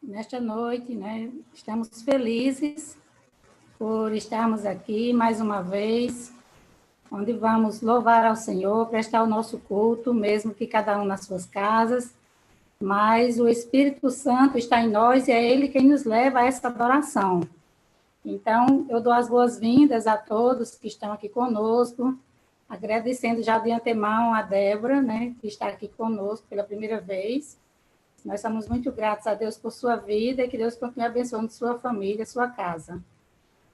Nesta noite, né, estamos felizes por estarmos aqui mais uma vez, onde vamos louvar ao Senhor, prestar o nosso culto, mesmo que cada um nas suas casas, mas o Espírito Santo está em nós e é Ele quem nos leva a essa adoração. Então, eu dou as boas-vindas a todos que estão aqui conosco, agradecendo já de antemão a Débora, né, que está aqui conosco pela primeira vez. Nós somos muito gratos a Deus por sua vida e que Deus continue abençoando sua família, sua casa.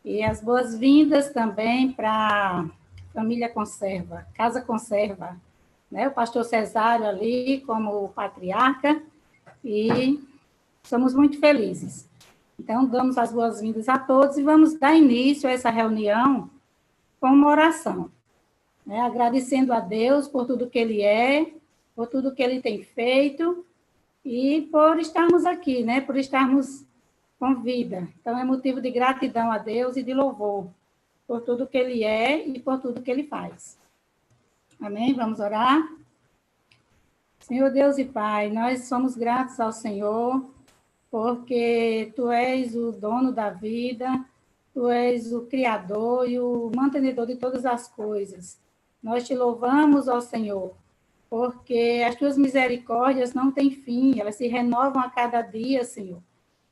E as boas-vindas também para a família Conserva, Casa Conserva, né? O pastor Cesário ali como patriarca, e somos muito felizes. Então, damos as boas-vindas a todos e vamos dar início a essa reunião com uma oração, né? Agradecendo a Deus por tudo que Ele é, por tudo que Ele tem feito e por estarmos aqui, né? Por estarmos com vida. Então, é motivo de gratidão a Deus e de louvor por tudo que Ele é e por tudo que Ele faz. Amém? Vamos orar? Senhor Deus e Pai, nós somos gratos ao Senhor, porque Tu és o dono da vida, Tu és o Criador e o mantenedor de todas as coisas. Nós Te louvamos, ó Senhor, porque as Tuas misericórdias não têm fim, elas se renovam a cada dia, Senhor.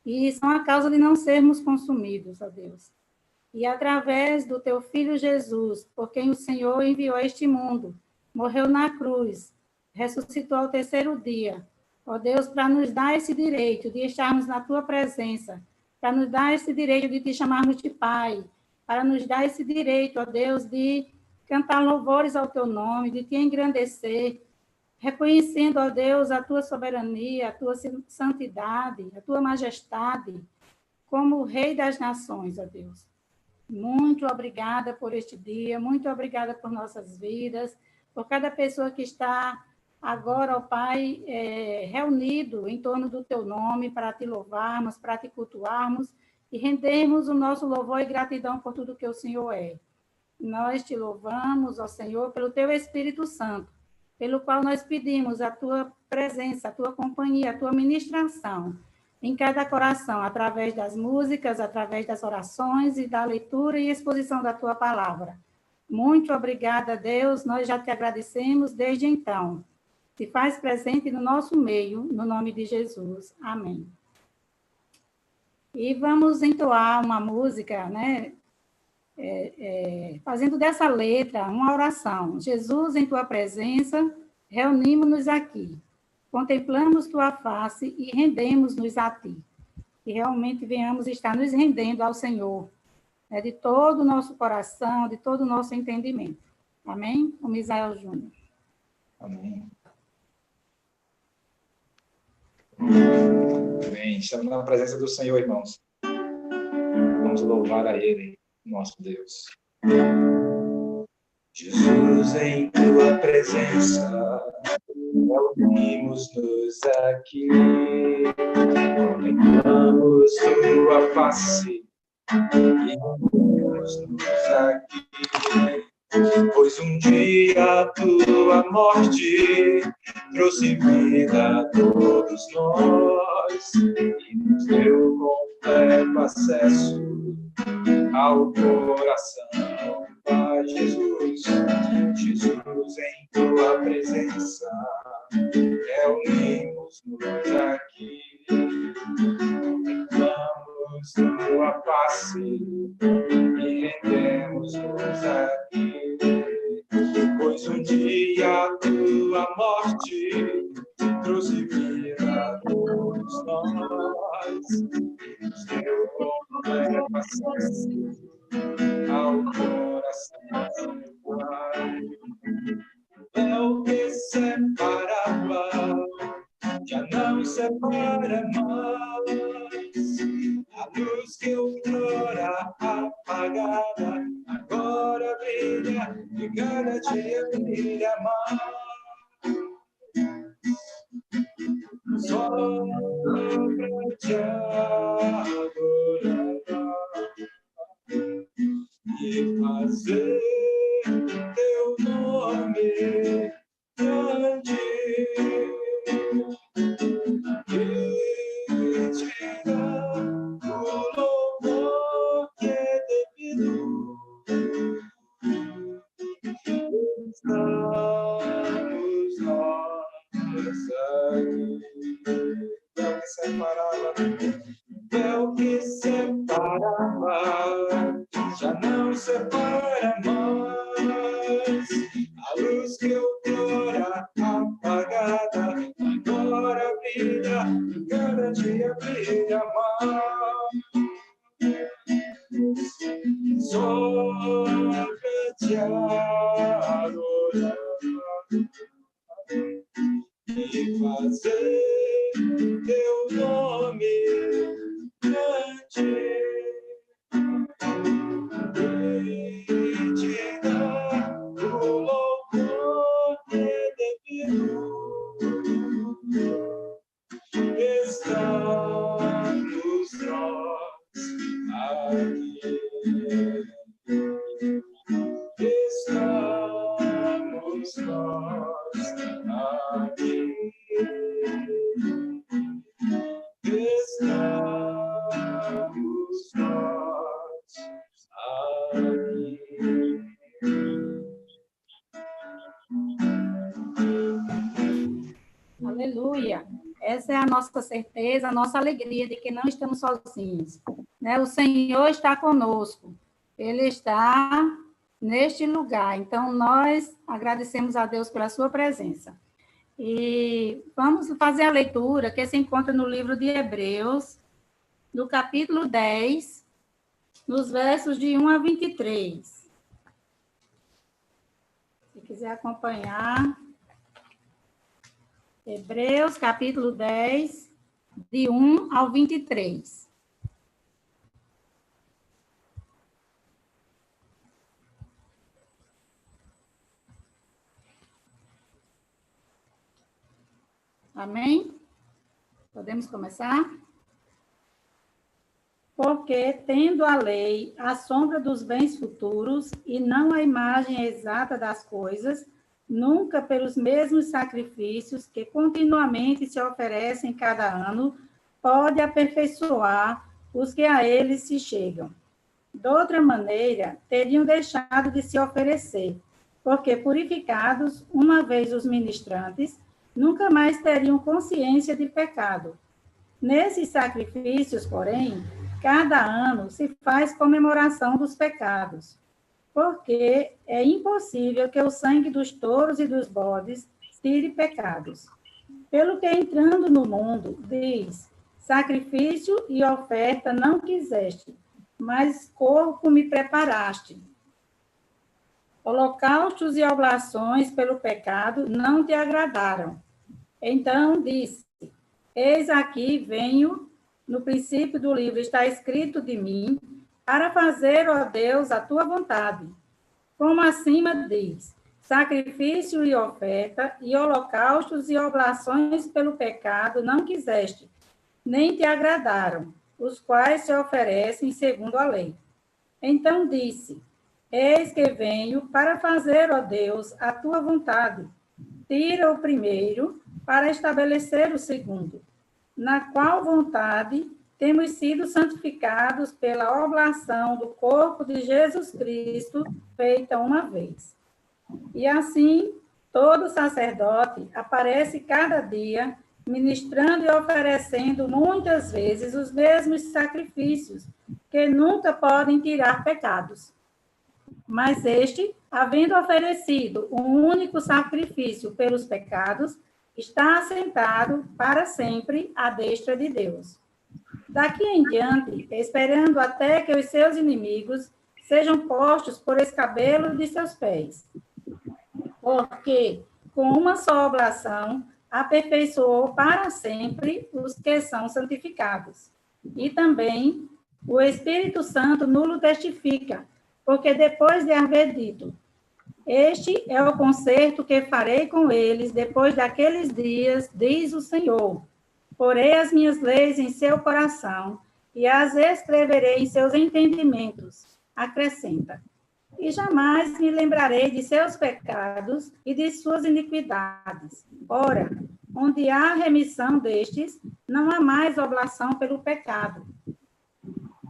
E são a causa de não sermos consumidos, ó Deus. E através do Teu Filho Jesus, por quem o Senhor enviou a este mundo, morreu na cruz, ressuscitou ao terceiro dia, ó Deus, para nos dar esse direito de estarmos na Tua presença, para nos dar esse direito de Te chamarmos de Pai, para nos dar esse direito, ó Deus, de cantar louvores ao Teu nome, de Te engrandecer, reconhecendo, ó Deus, a Tua soberania, a Tua santidade, a Tua majestade, como o Rei das nações, ó Deus. Muito obrigada por este dia, muito obrigada por nossas vidas, por cada pessoa que está agora, ó Pai, reunido em torno do Teu nome para Te louvarmos, para Te cultuarmos e rendermos o nosso louvor e gratidão por tudo que o Senhor é. Nós Te louvamos, ó Senhor, pelo Teu Espírito Santo, pelo qual nós pedimos a Tua presença, a Tua companhia, a Tua ministração em cada coração, através das músicas, através das orações e da leitura e exposição da Tua palavra. Muito obrigada, Deus, nós já Te agradecemos desde então. Se faz presente no nosso meio, no nome de Jesus. Amém. E vamos entoar uma música, né? Fazendo dessa letra uma oração. Jesus, em Tua presença, reunimos-nos aqui. Contemplamos Tua face e rendemos-nos a Ti. Que realmente venhamos estar nos rendendo ao Senhor, né, de todo o nosso coração, de todo o nosso entendimento. Amém? O Misael Júnior. Amém. Amém. Estamos na presença do Senhor, irmãos. Vamos louvar a Ele, nosso Deus. Jesus, em Tua presença, reunimos-nos aqui, contemplamos Tua face e reunimos-nos aqui, pois um dia a Tua morte trouxe vida a todos nós e nos deu completo acesso ao coração. Pai Jesus, Jesus, em Tua presença, reunimos-nos aqui, contemplamos Tua face e rendemos-nos aqui, pois um dia a Tua morte trouxe vida a todos nós e nos deu completo acesso ao coração. É o que separava, já não separa mais. A luz que outrora apagada, agora brilha e cada dia brilha mais. Só pra te adorar e fazer Teu nome grande. véu que separava, já não separa mais. A luz que outrora apagada, agora brilha, cada dia brilha mais. Só pra te adorar e fazer teu nome grande e te dar o louvor que é devido. Estamos nós aqui. Estamos nós aqui. Estamos nós aqui. Aleluia. Essa é a nossa certeza, a nossa alegria de que não estamos sozinhos, né? O Senhor está conosco. Ele está neste lugar. Então, nós agradecemos a Deus pela sua presença. E vamos fazer a leitura que se encontra no livro de Hebreus, no capítulo 10, nos versos de 1 a 23. Se quiser acompanhar. Hebreus, capítulo 10, de 1 ao 23. Amém? Podemos começar? Porque, tendo a lei a sombra dos bens futuros e não a imagem exata das coisas, nunca pelos mesmos sacrifícios que continuamente se oferecem cada ano, pode aperfeiçoar os que a eles se chegam. De outra maneira, teriam deixado de se oferecer, porque purificados, uma vez os ministrantes, nunca mais teriam consciência de pecado. Nesses sacrifícios, porém, cada ano se faz comemoração dos pecados, porque é impossível que o sangue dos touros e dos bodes tire pecados. Pelo que, entrando no mundo, diz, sacrifício e oferta não quiseste, mas corpo me preparaste. Holocaustos e oblações pelo pecado não te agradaram. Então disse, eis aqui venho, no princípio do livro está escrito de mim, para fazer, ó Deus, a tua vontade. Como acima diz, sacrifício e oferta, e holocaustos e oblações pelo pecado não quiseste, nem te agradaram, os quais se oferecem segundo a lei. Então disse, eis que venho para fazer, ó Deus, a tua vontade. Tira o primeiro para estabelecer o segundo, na qual vontade temos sido santificados pela oblação do corpo de Jesus Cristo, feita uma vez. E assim, todo sacerdote aparece cada dia, ministrando e oferecendo muitas vezes os mesmos sacrifícios, que nunca podem tirar pecados. Mas este, havendo oferecido um único sacrifício pelos pecados, está assentado para sempre à destra de Deus. Daqui em diante, esperando até que os seus inimigos sejam postos por escabelo de seus pés. Porque, com uma só oblação, aperfeiçoou para sempre os que são santificados. E também o Espírito Santo nulo testifica, porque depois de haver dito, este é o concerto que farei com eles depois daqueles dias, diz o Senhor. Porei as minhas leis em seu coração e as escreverei em seus entendimentos, acrescenta. E jamais me lembrarei de seus pecados e de suas iniquidades. Ora, onde há remissão destes, não há mais oblação pelo pecado.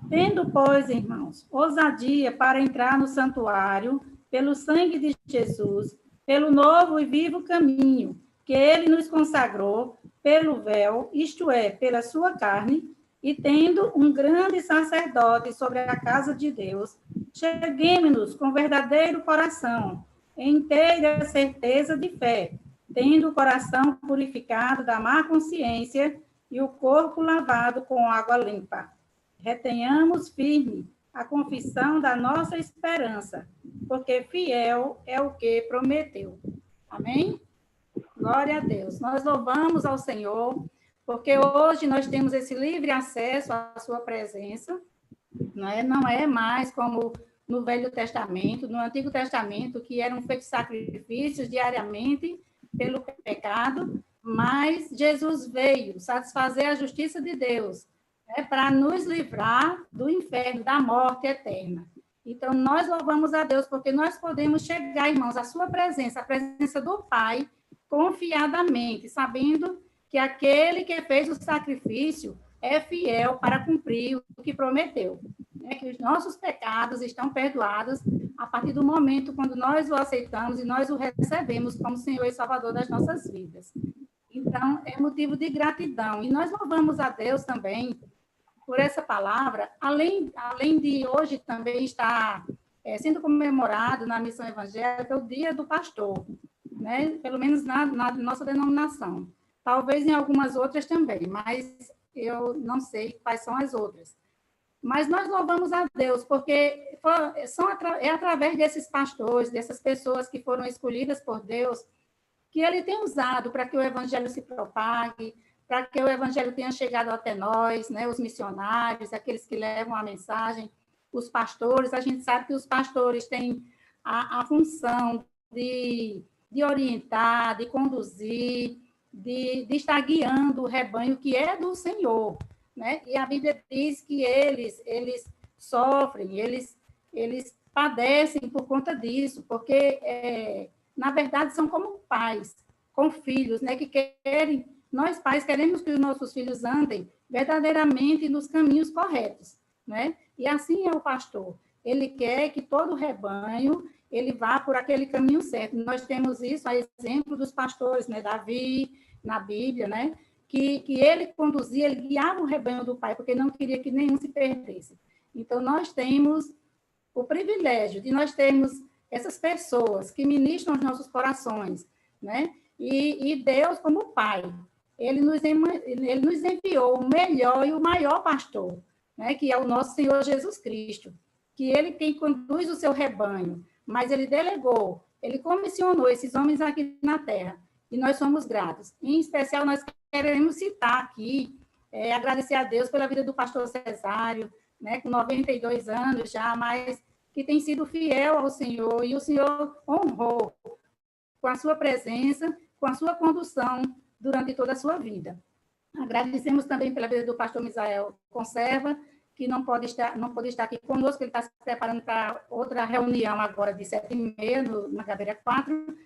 Tendo, pois, irmãos, ousadia para entrar no santuário, pelo sangue de Jesus, pelo novo e vivo caminho que ele nos consagrou, pelo véu, isto é, pela sua carne, e tendo um grande sacerdote sobre a casa de Deus, cheguemos-nos com verdadeiro coração, em inteira certeza de fé, tendo o coração purificado da má consciência e o corpo lavado com água limpa. Retenhamos firme a confissão da nossa esperança, porque fiel é o que prometeu. Amém? Glória a Deus. Nós louvamos ao Senhor, porque hoje nós temos esse livre acesso à sua presença, não é mais como no Velho Testamento, no Antigo Testamento, que eram feitos sacrifícios diariamente pelo pecado, mas Jesus veio satisfazer a justiça de Deus, para nos livrar do inferno, da morte eterna. Então, nós louvamos a Deus, porque nós podemos chegar, irmãos, à sua presença, a presença do Pai, confiadamente, sabendo que aquele que fez o sacrifício é fiel para cumprir o que prometeu. Que os nossos pecados estão perdoados a partir do momento quando nós o aceitamos e nós o recebemos como Senhor e Salvador das nossas vidas. Então, é motivo de gratidão. E nós louvamos a Deus também por essa palavra, além de hoje também estar sendo comemorado na missão evangélica o Dia do Pastor, né? Pelo menos na nossa denominação. Talvez em algumas outras também, mas eu não sei quais são as outras. Mas nós louvamos a Deus, porque é através desses pastores, dessas pessoas que foram escolhidas por Deus, que Ele tem usado para que o Evangelho se propague, para que o Evangelho tenha chegado até nós, né? Os missionários, aqueles que levam a mensagem, os pastores. A gente sabe que os pastores têm a função de orientar, de conduzir, de estar guiando o rebanho que é do Senhor, né? E a Bíblia diz que eles sofrem, eles padecem por conta disso, porque, na verdade, são como pais, com filhos, né? Que querem, nós pais queremos que os nossos filhos andem verdadeiramente nos caminhos corretos, né? E assim é o pastor. Ele quer que todo o rebanho ele vá por aquele caminho certo. Nós temos isso, a exemplo dos pastores, né? Davi, na Bíblia, né? Que ele conduzia, ele guiava o rebanho do Pai, porque não queria que nenhum se perdesse. Então, nós temos o privilégio de nós termos essas pessoas que ministram os nossos corações, né? E Deus, como Pai, ele nos enviou o melhor e o maior pastor, né? Que é o nosso Senhor Jesus Cristo, que ele quem conduz o seu rebanho, mas ele delegou, ele comissionou esses homens aqui na terra, e nós somos gratos. Em especial, nós queremos citar aqui, agradecer a Deus pela vida do pastor Cesário, né, com 92 anos já, mas que tem sido fiel ao Senhor, e o Senhor honrou com a sua presença, com a sua condução durante toda a sua vida. Agradecemos também pela vida do pastor Misael Conserva, que não pode estar aqui conosco, ele está se preparando para outra reunião agora de 7h30, na Gabeira 4,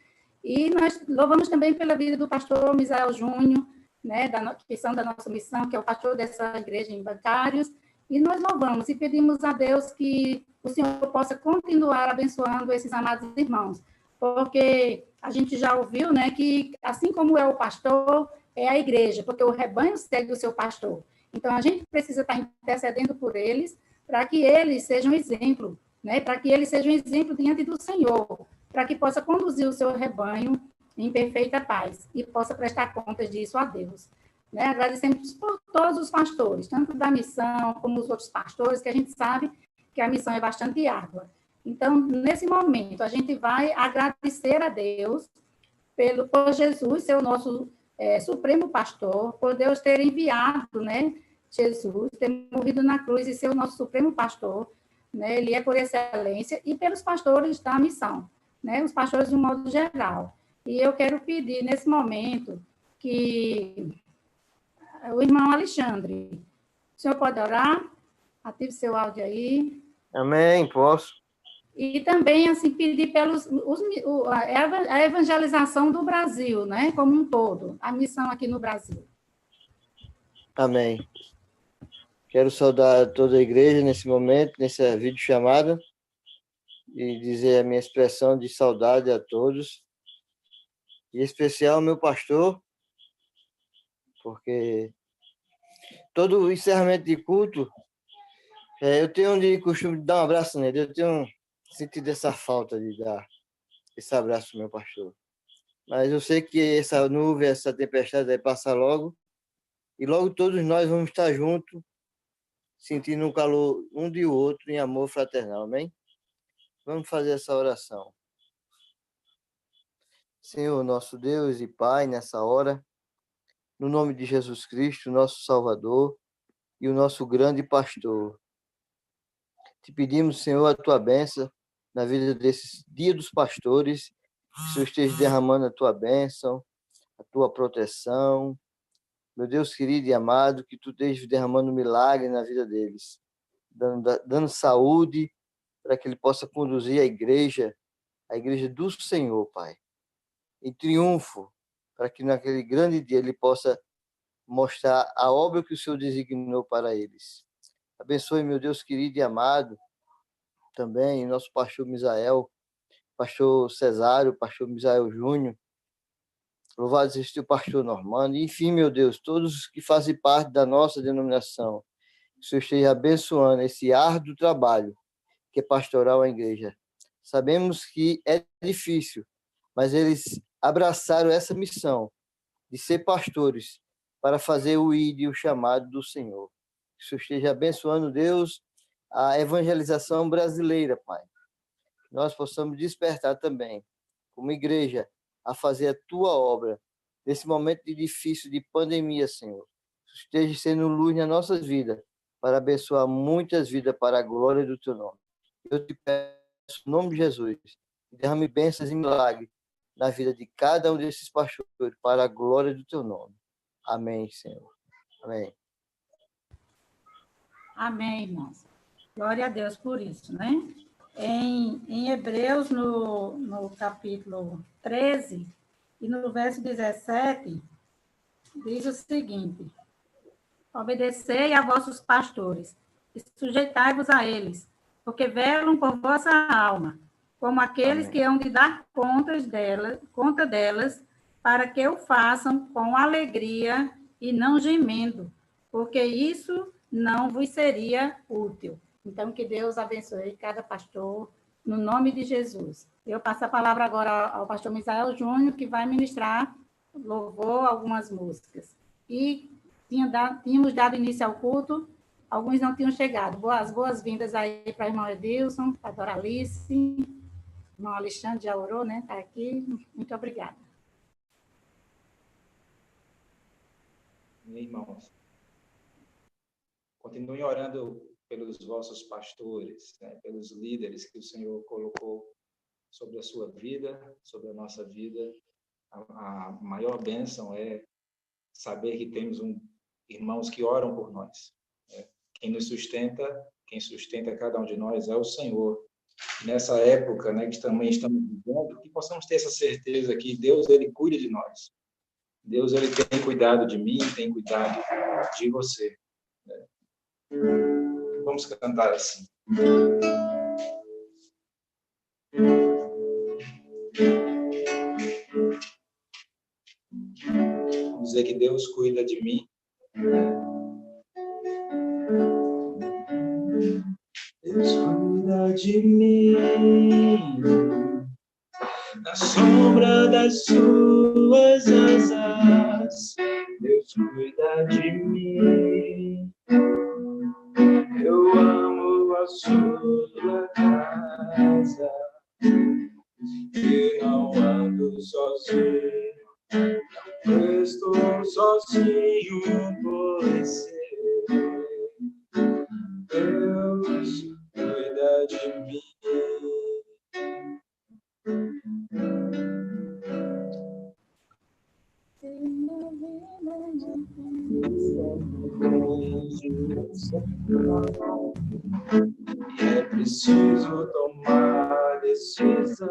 e nós louvamos também pela vida do pastor Misael Júnior, né, que são da nossa missão, que é o pastor dessa igreja em Bancários, e nós louvamos e pedimos a Deus que o Senhor possa continuar abençoando esses amados irmãos, porque a gente já ouviu, né, que assim como é o pastor, é a igreja, porque o rebanho segue o seu pastor. Então, a gente precisa estar intercedendo por eles, para que eles sejam exemplo, né, para que eles sejam exemplo diante do Senhor, para que possa conduzir o seu rebanho em perfeita paz e possa prestar contas disso a Deus. Né? Agradecemos por todos os pastores, tanto da missão como os outros pastores, que a gente sabe que a missão é bastante árdua. Então, nesse momento, a gente vai agradecer a Deus por Jesus ser o nosso supremo pastor, por Deus ter enviado, né, Jesus, ter morrido na cruz e ser o nosso supremo pastor, né, ele é por excelência, e pelos pastores da missão, né, os pastores de um modo geral. E eu quero pedir, nesse momento, que o irmão Alexandre, o senhor pode orar? Ative seu áudio aí. Amém, posso. E também, assim, pedir a evangelização do Brasil, né, como um todo, a missão aqui no Brasil. Amém. Quero saudar toda a igreja nesse momento, nessa videochamada, e dizer a minha expressão de saudade a todos, e em especial ao meu pastor, porque todo o encerramento de culto, eu tenho de costume de dar um abraço nele, eu tenho sentido essa falta de dar esse abraço pro meu pastor. Mas eu sei que essa nuvem, essa tempestade vai passar logo, e logo todos nós vamos estar juntos, sentindo o calor um de outro em amor fraternal, amém? Vamos fazer essa oração. Senhor, nosso Deus e Pai, nessa hora, no nome de Jesus Cristo, nosso Salvador e o nosso grande pastor, te pedimos, Senhor, a tua bênção na vida desses Dia dos Pastores, que o Senhor esteja derramando a tua bênção, a tua proteção. Meu Deus querido e amado, que tu esteja derramando milagre na vida deles, dando saúde para que ele possa conduzir a igreja do Senhor, Pai, em triunfo, para que naquele grande dia ele possa mostrar a obra que o Senhor designou para eles. Abençoe, meu Deus querido e amado, também nosso pastor Misael, pastor Cesário, pastor Misael Júnior, louvado seja o pastor Normando, enfim, meu Deus, todos que fazem parte da nossa denominação, que o Senhor esteja abençoando esse árduo trabalho que é pastoral a igreja. Sabemos que é difícil, mas eles abraçaram essa missão de ser pastores para fazer o ID e o chamado do Senhor. Que o Senhor esteja abençoando, Deus, a evangelização brasileira, Pai. Que nós possamos despertar também, como igreja, a fazer a tua obra nesse momento de difícil de pandemia, Senhor. Que esteja sendo luz na nossa vida, para abençoar muitas vidas para a glória do teu nome. Eu te peço, em nome de Jesus, derrame bênçãos e milagres na vida de cada um desses pastores, para a glória do teu nome. Amém, Senhor. Amém. Amém, irmãos. Glória a Deus por isso, né? Em Hebreus, no capítulo 13, e no verso 17, diz o seguinte: obedecei a vossos pastores, e sujeitai-vos a eles, porque velam por vossa alma, como aqueles que hão de dar conta delas, para que o façam com alegria e não gemendo, porque isso não vos seria útil. Então, que Deus abençoe cada pastor, no nome de Jesus. Eu passo a palavra agora ao pastor Misael Júnior, que vai ministrar louvor, algumas músicas. E tínhamos dado início ao culto, alguns não tinham chegado. As boas-vindas aí para a irmã Edilson, para a Doralice, irmão Alexandre já orou, né? Está aqui. Muito obrigada. Irmãos, continuem orando pelos vossos pastores, né? Pelos líderes que o Senhor colocou sobre a sua vida, sobre a nossa vida. A maior bênção é saber que temos irmãos que oram por nós. Né? Quem sustenta cada um de nós é o Senhor. Nessa época, né, que também estamos vivendo, que possamos ter essa certeza que Deus, ele cuida de nós. Deus, ele tem cuidado de mim, tem cuidado de você. Né? Vamos cantar assim. Vamos dizer que Deus cuida de mim. Deus cuida de mim, na sombra das suas asas. Deus cuida de mim, eu amo a sua casa, e não ando sozinho, não estou sozinho, pois Deus cuida de mim. E é preciso tomar decisão.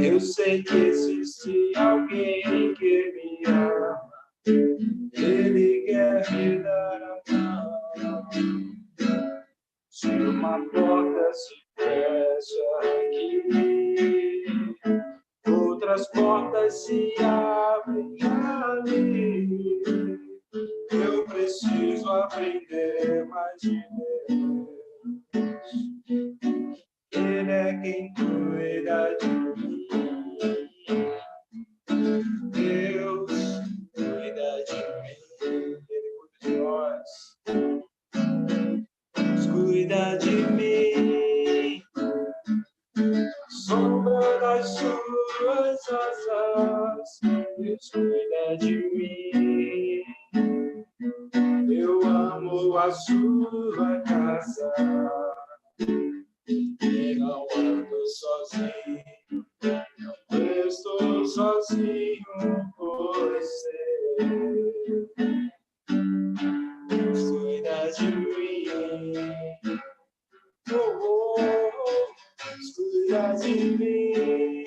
Eu sei que existe alguém que me ama. Ele quer me dar a mão. Se uma porta se fecha aqui, outras portas se abrem aprender mais de Deus. Ele é quem cuida de mim. Deus cuida de mim. Ele cuida de nós. Deus cuida de mim. Sombra das suas asas, Deus cuida de mim. Eu amo a sua casa e não ando sozinho, não estou sozinho, pois Deus cuida de mim. Oh, oh, oh. Cuida de mim,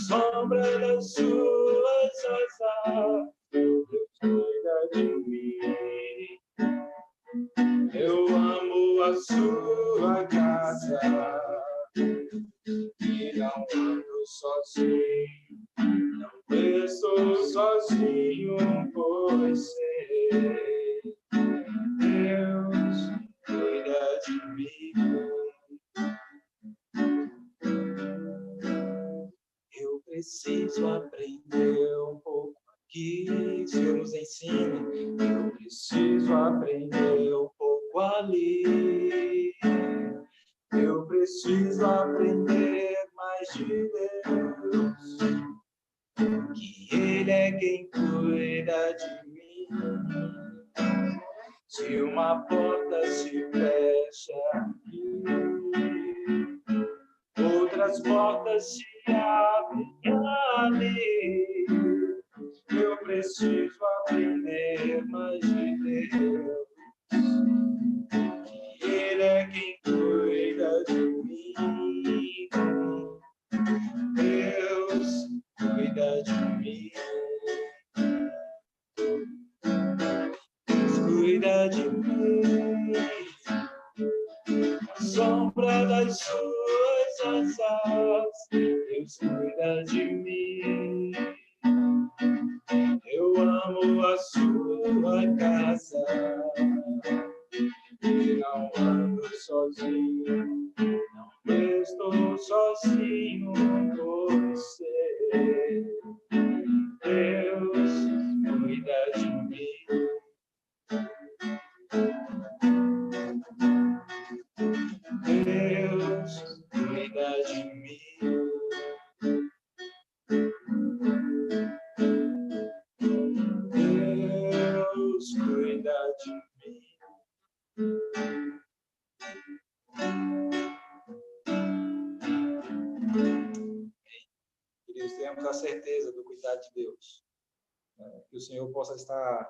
sombra das suas asas, Deus cuida de mim. Eu amo a sua casa e não ando sozinho, não estou sozinho, pois sei, Deus cuida de mim. Eu preciso aprender um pouco aqui, Senhor nos ensina. Eu preciso aprender um pouco ali. Eu preciso aprender mais de Deus, que Ele é quem cuida de mim. Se uma porta se fecha aqui, outras portas se abrem ali. Eu preciso aprender mais de Deus, que Ele é quem cuida de mim. Deus cuida de mim. Deus cuida de mim. A sombra das suas asas, Deus cuida de mim. Eu amo a sua casa e não ando sozinho, não estou sozinho, pois sei, Deus cuida de mim. Deus cuida de mim. Deus cuida de mim. Queridos, temos a certeza do cuidado de Deus. Que o Senhor possa estar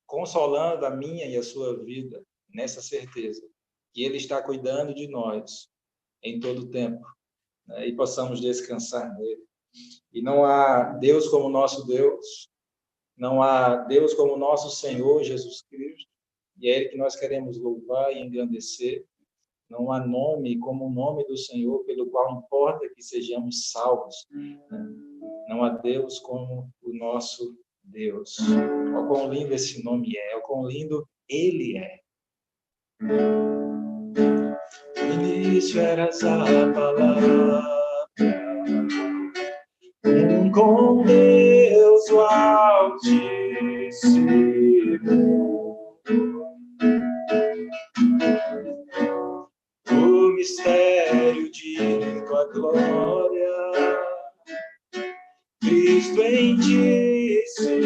consolando a minha e a sua vida nessa certeza, que Ele está cuidando de nós em todo o tempo, e possamos descansar nele. E não há Deus como nosso Deus, não há Deus como nosso Senhor Jesus Cristo, e é Ele que nós queremos louvar e engrandecer. Não há nome como o nome do Senhor, pelo qual importa que sejamos salvos. Não há Deus como o nosso Deus. Olha quão lindo esse nome é, olha quão lindo Ele é. No início eras a palavra, com Deus o Altíssimo. O mistério de tua glória, Cristo em ti se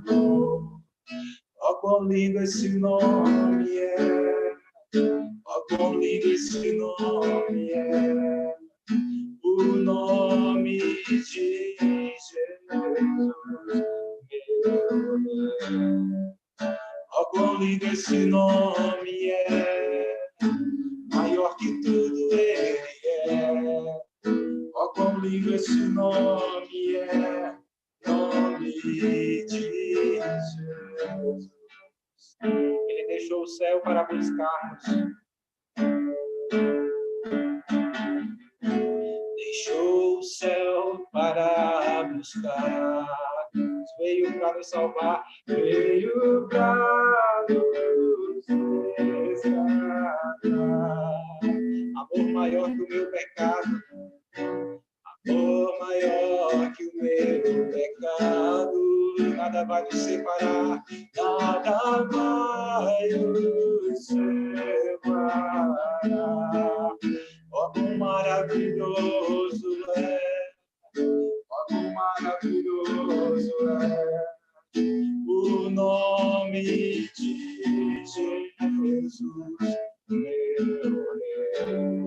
revelou. Ó, quão lindo esse nome é, ó, quão lindo esse nome é, o nome de Jesus. Ó, quão lindo esse nome é, maior que tudo Ele é. Ó, quão lindo esse nome é, nome de Jesus. Ele deixou o céu para buscar-nos. Deixou o céu para buscar veio para nos salvar, veio para nos resgatar. Amor maior que o meu pecado, amor maior que o meu pecado. Nada vai nos separar, nada vai nos separar. Ó, quão maravilhoso é, ó, quão maravilhoso é o nome de Jesus, meu Rei.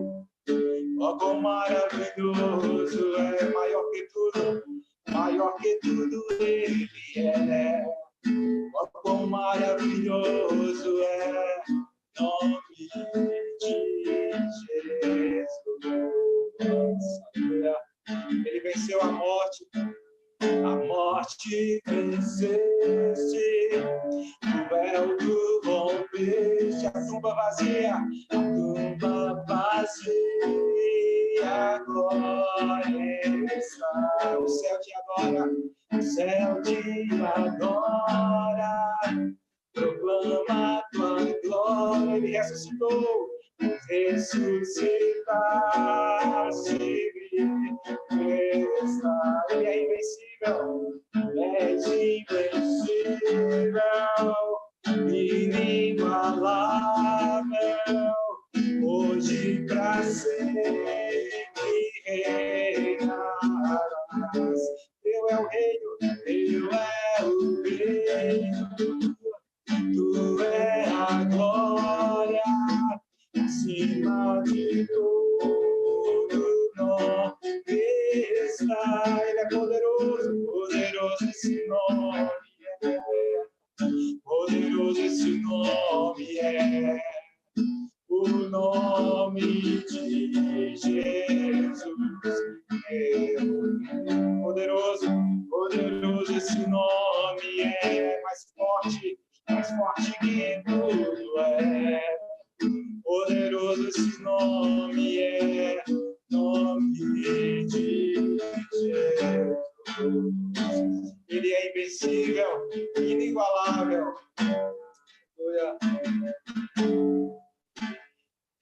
Ó, quão maravilhoso é, maior que tudo ele é. Ó, quão maravilhoso é o nome de Jesus. Ele venceu a morte venceste, o véu tu rompeste, a tumba vazia, agora está o céu de agora, proclama tua glória. Ele ressuscitou, ressuscitaste, está. Ele é invencível, és invencível, inigualável, hoje pra sempre reinarás. Teu é o reino, teu é o reino, tu é a glória, acima de todo nome está. Ele é poderoso, poderoso esse nome é, poderoso esse nome é, o nome de Jesus. Poderoso, poderoso esse nome é, mais forte que tudo é. Poderoso esse nome é, nome de Jesus. Ele é invencível, inigualável.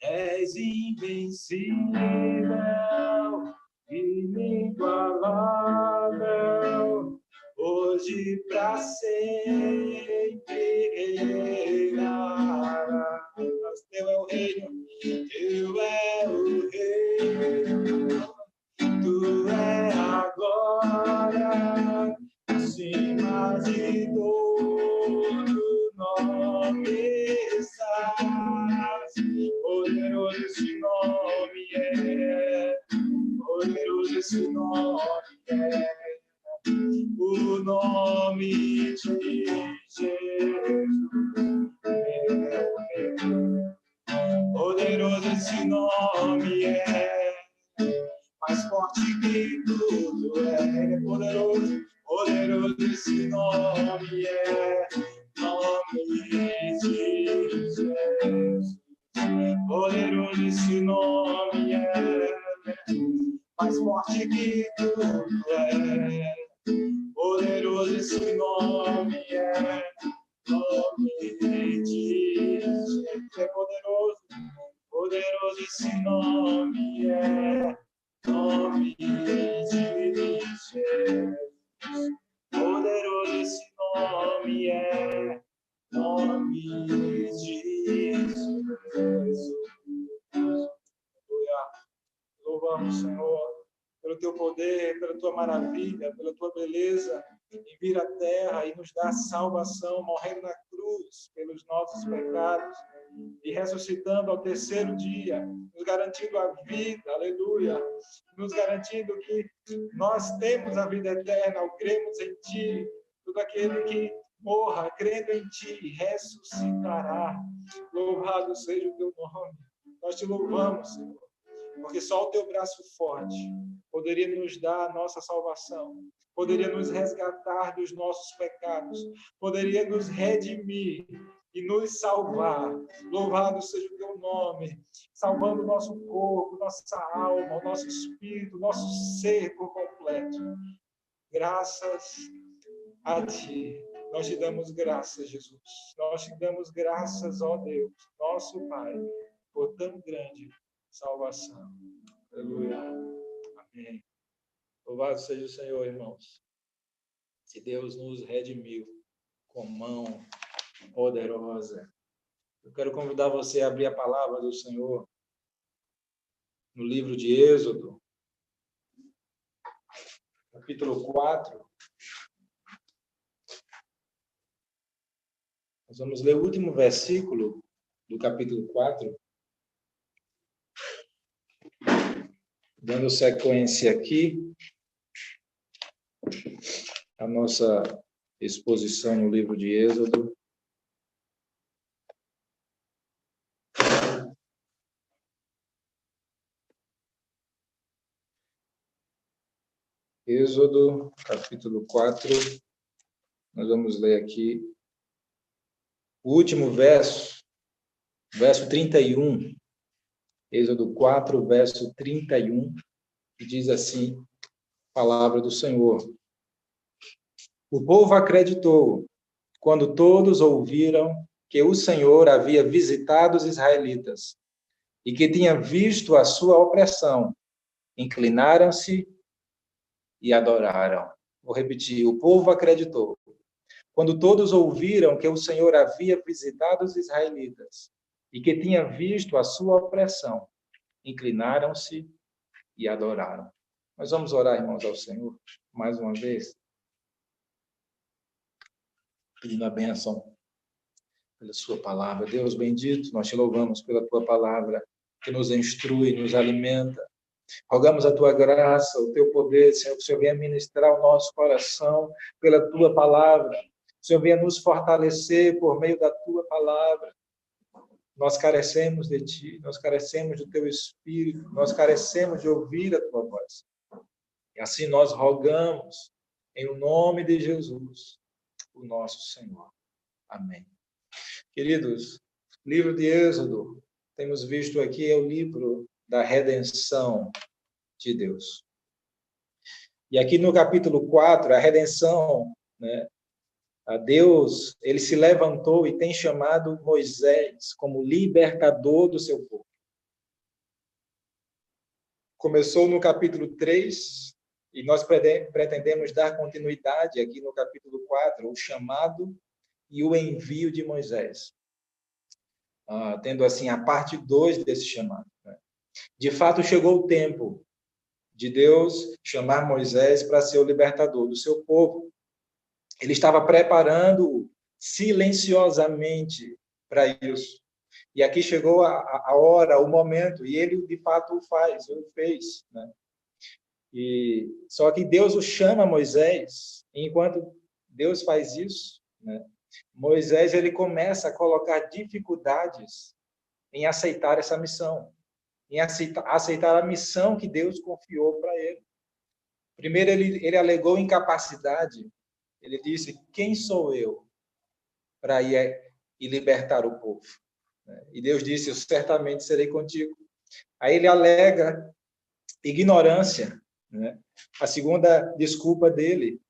És invencível, inigualável, hoje pra sempre reinarás. Teu é o reino, teu é o reino, tu é a glória, acima de todo nome estás. Poderoso esse nome é, poderoso esse nome é, o nome de Jesus. Poderoso esse nome é, mais forte que tudo é. Ele é poderoso, poderoso esse nome é, nome de Jesus. Poderoso esse nome é, mais forte que tudo é. Poderoso esse nome é, nome de Jesus. É poderoso, poderoso esse nome é, nome de Jesus. Poderoso esse nome é, nome de Jesus. Aleluia. Louvamos, Senhor, pelo teu poder, pela tua maravilha, pela tua beleza, em vir à terra e nos dar salvação, morrendo na cruz pelos nossos pecados e ressuscitando ao terceiro dia, nos garantindo a vida, aleluia, nos garantindo que nós temos a vida eterna ao cremos em ti. Todo aquele que morra crendo em ti ressuscitará. Louvado seja o teu nome. Nós te louvamos, Senhor, porque só o teu braço forte poderia nos dar a nossa salvação, poderia nos resgatar dos nossos pecados, poderia nos redimir e nos salvar. Louvado seja o teu nome, salvando o nosso corpo, nossa alma, o nosso espírito, o nosso ser por completo. Graças a Ti. Nós te damos graças, Jesus. Nós te damos graças, ó Deus, nosso Pai, por tão grande salvação. Aleluia. Amém. Louvado seja o Senhor, irmãos. Se Deus nos redimiu com mão poderosa. Eu quero convidar você a abrir a palavra do Senhor no livro de Êxodo, capítulo 4. Nós vamos ler o último versículo do capítulo 4. Dando sequência aqui à nossa exposição no livro de Êxodo. Êxodo, capítulo 4, nós vamos ler aqui o último verso 31, Êxodo 4, verso 31, que diz assim, palavra do Senhor. O povo acreditou quando todos ouviram que o Senhor havia visitado os israelitas e que tinha visto a sua opressão. Inclinaram-se e adoraram. Vou repetir. O povo acreditou quando todos ouviram que o Senhor havia visitado os israelitas e que tinha visto a sua opressão. Inclinaram-se e adoraram. Nós vamos orar, irmãos, ao Senhor, mais uma vez, pedindo a bênção pela sua palavra. Deus bendito, nós te louvamos pela tua palavra, que nos instrui, nos alimenta. Rogamos a tua graça, o teu poder, Senhor, que o Senhor venha ministrar o nosso coração pela tua palavra. O Senhor venha nos fortalecer por meio da tua palavra. Nós carecemos de ti, nós carecemos do teu Espírito, nós carecemos de ouvir a tua voz. E assim nós rogamos, em o nome de Jesus, o nosso Senhor. Amém. Queridos, livro de Êxodo, temos visto aqui, é o livro da redenção de Deus. E aqui no capítulo 4, a redenção, né? A Deus, ele se levantou e tem chamado Moisés como libertador do seu povo. Começou no capítulo 3, e nós pretendemos dar continuidade aqui no capítulo 4, o chamado e o envio de Moisés. Tendo assim a parte 2 desse chamado, né? De fato, chegou o tempo de Deus chamar Moisés para ser o libertador do seu povo. Ele estava preparando silenciosamente para isso. E aqui chegou a hora, o momento, e ele, de fato, o fez. Né? E, só que Deus o chama Moisés, e enquanto Deus faz isso, né, Moisés ele começa a colocar dificuldades em aceitar essa missão, em aceitar a missão que Deus confiou para ele. Primeiro, ele alegou incapacidade. Ele disse, quem sou eu para ir e libertar o povo? E Deus disse, eu certamente serei contigo. Aí ele alega ignorância, né? A segunda desculpa dele.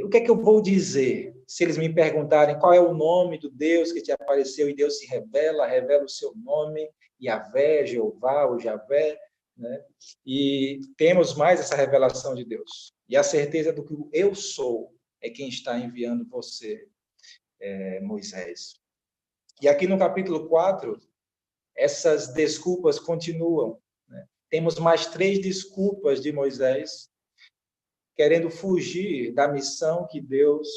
O que é que eu vou dizer se eles me perguntarem qual é o nome do Deus que te apareceu e Deus se revela o seu nome, Yahvé, Jeová ou Javé, né? E temos mais essa revelação de Deus. E a certeza do que eu sou é quem está enviando você, Moisés. E aqui no capítulo 4, essas desculpas continuam. Né? Temos mais 3 desculpas de Moisés, querendo fugir da missão que Deus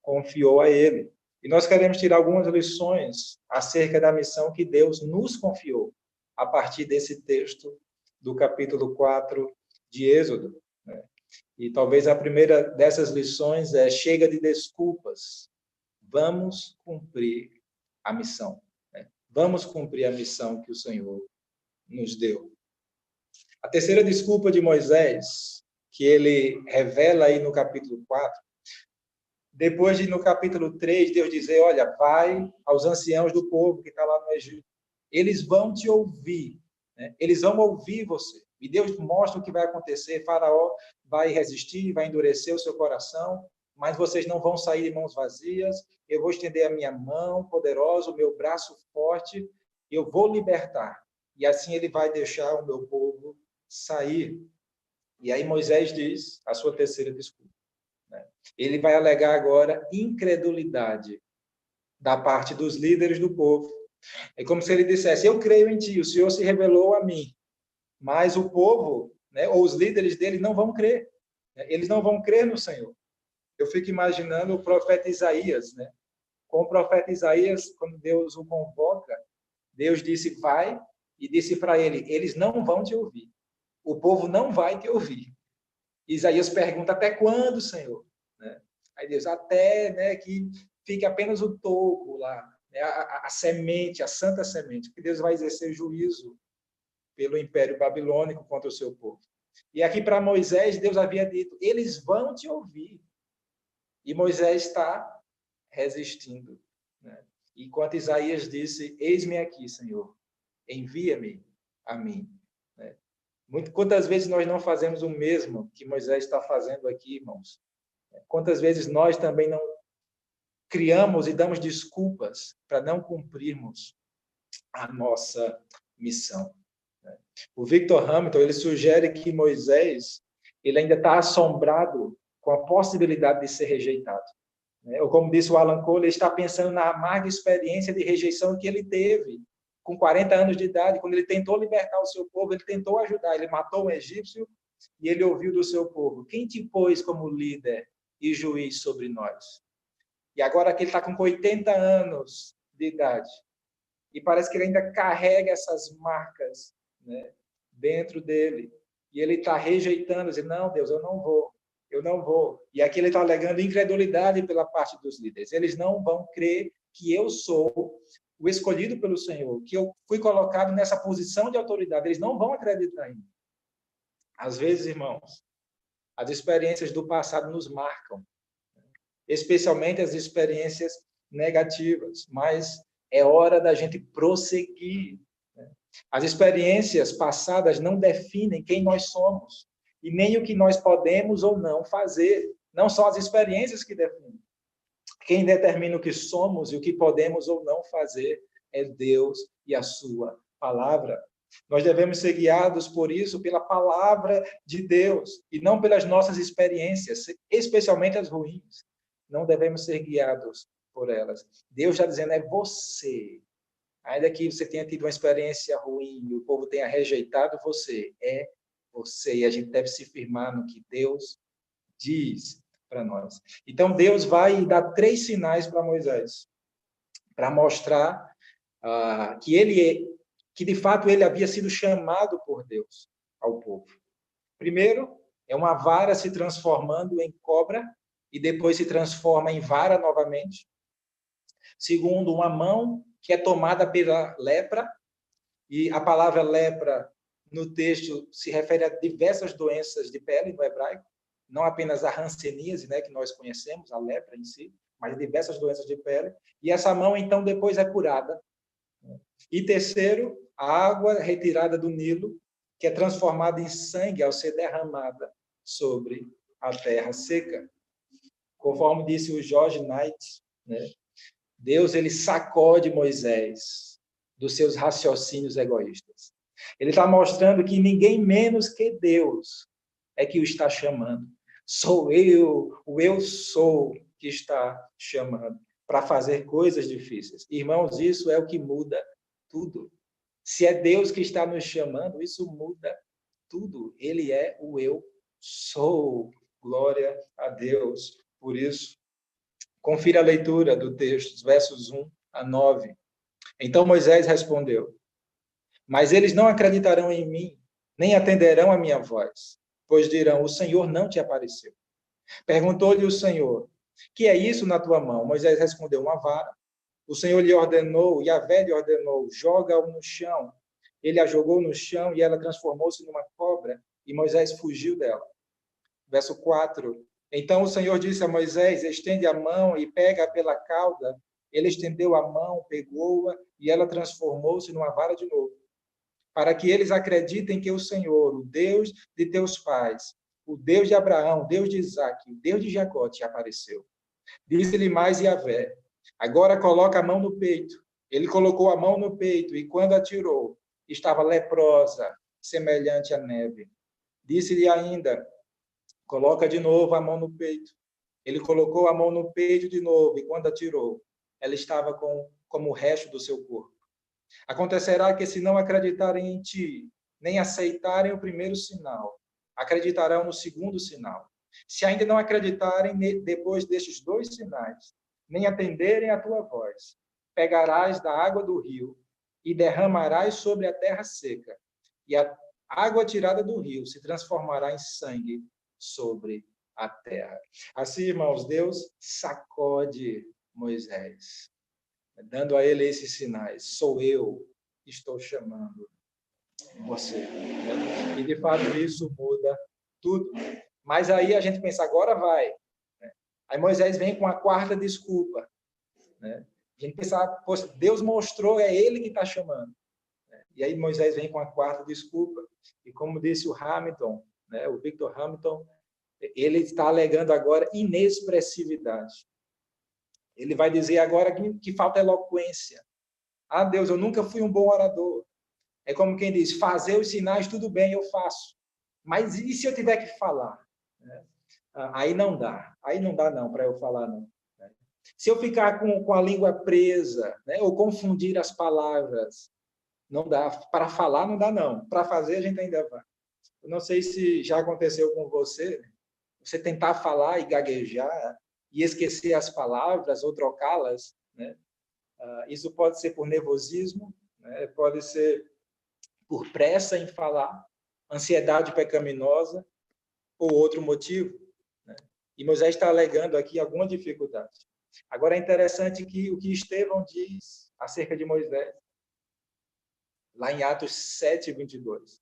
confiou a ele. E nós queremos tirar algumas lições acerca da missão que Deus nos confiou, a partir desse texto do capítulo 4 de Êxodo. Né? E talvez a primeira dessas lições é: chega de desculpas, vamos cumprir a missão. Né? Vamos cumprir a missão que o Senhor nos deu. A terceira desculpa de Moisés, que ele revela aí no capítulo 4, depois de no capítulo 3, Deus dizer, olha, vai aos anciãos do povo que está lá no Egito. Eles vão te ouvir, né? Eles vão ouvir você. E Deus mostra o que vai acontecer. Faraó vai resistir, vai endurecer o seu coração. mas vocês não vão sair de mãos vazias. Eu vou estender a minha mão poderosa, o meu braço forte, eu vou libertar. E assim ele vai deixar o meu povo sair. E aí Moisés diz a sua terceira desculpa, né? Ele vai alegar agora incredulidade da parte dos líderes do povo. É como se ele dissesse: eu creio em ti, o Senhor se revelou a mim. Mas o povo, né, ou os líderes dele, não vão crer. Eles não vão crer no Senhor. Eu fico imaginando o profeta Isaías, né? Com o profeta Isaías, quando Deus o convoca, Deus disse: vai, e disse para ele: eles não vão te ouvir. O povo não vai te ouvir. Isaías pergunta: até quando, Senhor? Né? Aí Deus: até, né, que fique apenas o toco lá, né, a semente, a santa semente, que Deus vai exercer juízo pelo Império Babilônico contra o seu povo. E aqui para Moisés, Deus havia dito: eles vão te ouvir. E Moisés está resistindo, né? Enquanto Isaías disse: eis-me aqui, Senhor, envia-me a mim. Né? Quantas vezes nós não fazemos o mesmo que Moisés está fazendo aqui, irmãos? Quantas vezes nós também não criamos e damos desculpas para não cumprirmos a nossa missão? O Victor Hamilton, ele sugere que Moisés, ele ainda está assombrado com a possibilidade de ser rejeitado. Ou como disse o Alan Cole, ele está pensando na amarga experiência de rejeição que ele teve com 40 anos de idade, quando ele tentou libertar o seu povo, ele tentou ajudar, ele matou um egípcio e ele ouviu do seu povo: quem te pôs como líder e juiz sobre nós? E agora que ele está com 80 anos de idade, e parece que ele ainda carrega essas marcas, né, dentro dele, e ele está rejeitando, dizendo: não, Deus, eu não vou. E aqui ele está alegando incredulidade pela parte dos líderes. Eles não vão crer que eu sou o escolhido pelo Senhor, que eu fui colocado nessa posição de autoridade. Eles não vão acreditar em mim. Às vezes, irmãos, as experiências do passado nos marcam, especialmente as experiências negativas, mas é hora da gente prosseguir. As experiências passadas não definem quem nós somos e nem o que nós podemos ou não fazer. Não são as experiências que definem. Quem determina o que somos e o que podemos ou não fazer é Deus e a sua palavra. Nós devemos ser guiados por isso, pela palavra de Deus, e não pelas nossas experiências, especialmente as ruins. Não devemos ser guiados por elas. Deus está dizendo: é você. Ainda que você tenha tido uma experiência ruim e o povo tenha rejeitado você, é você. E a gente deve se firmar no que Deus diz para nós. Então, Deus vai dar 3 sinais para Moisés, para mostrar que de fato ele havia sido chamado por Deus ao povo. Primeiro, é uma vara se transformando em cobra e depois se transforma em vara novamente. Segundo, uma mão que é tomada pela lepra, e a palavra lepra no texto se refere a diversas doenças de pele no hebraico, não apenas a hanseníase, né, que nós conhecemos, a lepra em si, mas diversas doenças de pele, e essa mão então depois é curada. E terceiro, a água retirada do Nilo, que é transformada em sangue ao ser derramada sobre a terra seca. Conforme disse o George Knight, né, Deus ele sacode Moisés dos seus raciocínios egoístas. Ele está mostrando que ninguém menos que Deus é que o está chamando. Sou eu, o eu sou que está chamando para fazer coisas difíceis. Irmãos, isso é o que muda tudo. Se é Deus que está nos chamando, isso muda tudo. Ele é o eu sou. Glória a Deus por isso. Confira a leitura do texto, versos 1 a 9. Então Moisés respondeu: mas eles não acreditarão em mim, nem atenderão a minha voz, pois dirão: o Senhor não te apareceu. Perguntou-lhe o Senhor: que é isso na tua mão? Moisés respondeu: uma vara. O Senhor lhe ordenou, Yahvé lhe ordenou: joga-o no chão. Ele a jogou no chão e ela transformou-se numa cobra, e Moisés fugiu dela. Verso 4. Então o Senhor disse a Moisés: estende a mão e pega pela cauda. Ele estendeu a mão, pegou-a, e ela transformou-se numa vara de novo. Para que eles acreditem que o Senhor, o Deus de teus pais, o Deus de Abraão, o Deus de Isaac, o Deus de Jacó te apareceu. Disse-lhe mais Yahvé: agora coloca a mão no peito. Ele colocou a mão no peito e, quando atirou, estava leprosa, semelhante à neve. Disse-lhe ainda: coloca de novo a mão no peito. Ele colocou a mão no peito de novo e, quando atirou, ela estava como o resto do seu corpo. Acontecerá que, se não acreditarem em ti, nem aceitarem o primeiro sinal, acreditarão no segundo sinal. Se ainda não acreditarem depois destes 2 sinais, nem atenderem a tua voz, pegarás da água do rio e derramarás sobre a terra seca, e a água tirada do rio se transformará em sangue sobre a terra. Assim, irmãos, Deus sacode Moisés, dando a ele esses sinais. Sou eu que estou chamando você. E, de fato, isso muda tudo. Mas aí a gente pensa, agora vai. Aí Moisés vem com a 4ª desculpa. A gente pensa, poxa, Deus mostrou, é ele que está chamando. E aí Moisés vem com a 4ª desculpa. E como disse o Hamilton, o Victor Hamilton, ele está alegando agora inexpressividade. Ele vai dizer agora que falta eloquência. Ah, Deus, eu nunca fui um bom orador. É como quem diz, fazer os sinais, tudo bem, eu faço. Mas e se eu tiver que falar? Aí não dá. Aí não dá não para eu falar não. Se eu ficar com a língua presa, ou confundir as palavras, não dá. Para falar não dá não. Para fazer a gente ainda vai. Eu não sei se já aconteceu com você, você tentar falar e gaguejar e esquecer as palavras ou trocá-las, isso pode ser por nervosismo, pode ser por pressa em falar, ansiedade pecaminosa ou outro motivo. E Moisés está alegando aqui alguma dificuldade. Agora é interessante que o que Estevão diz acerca de Moisés, lá em Atos 7:22.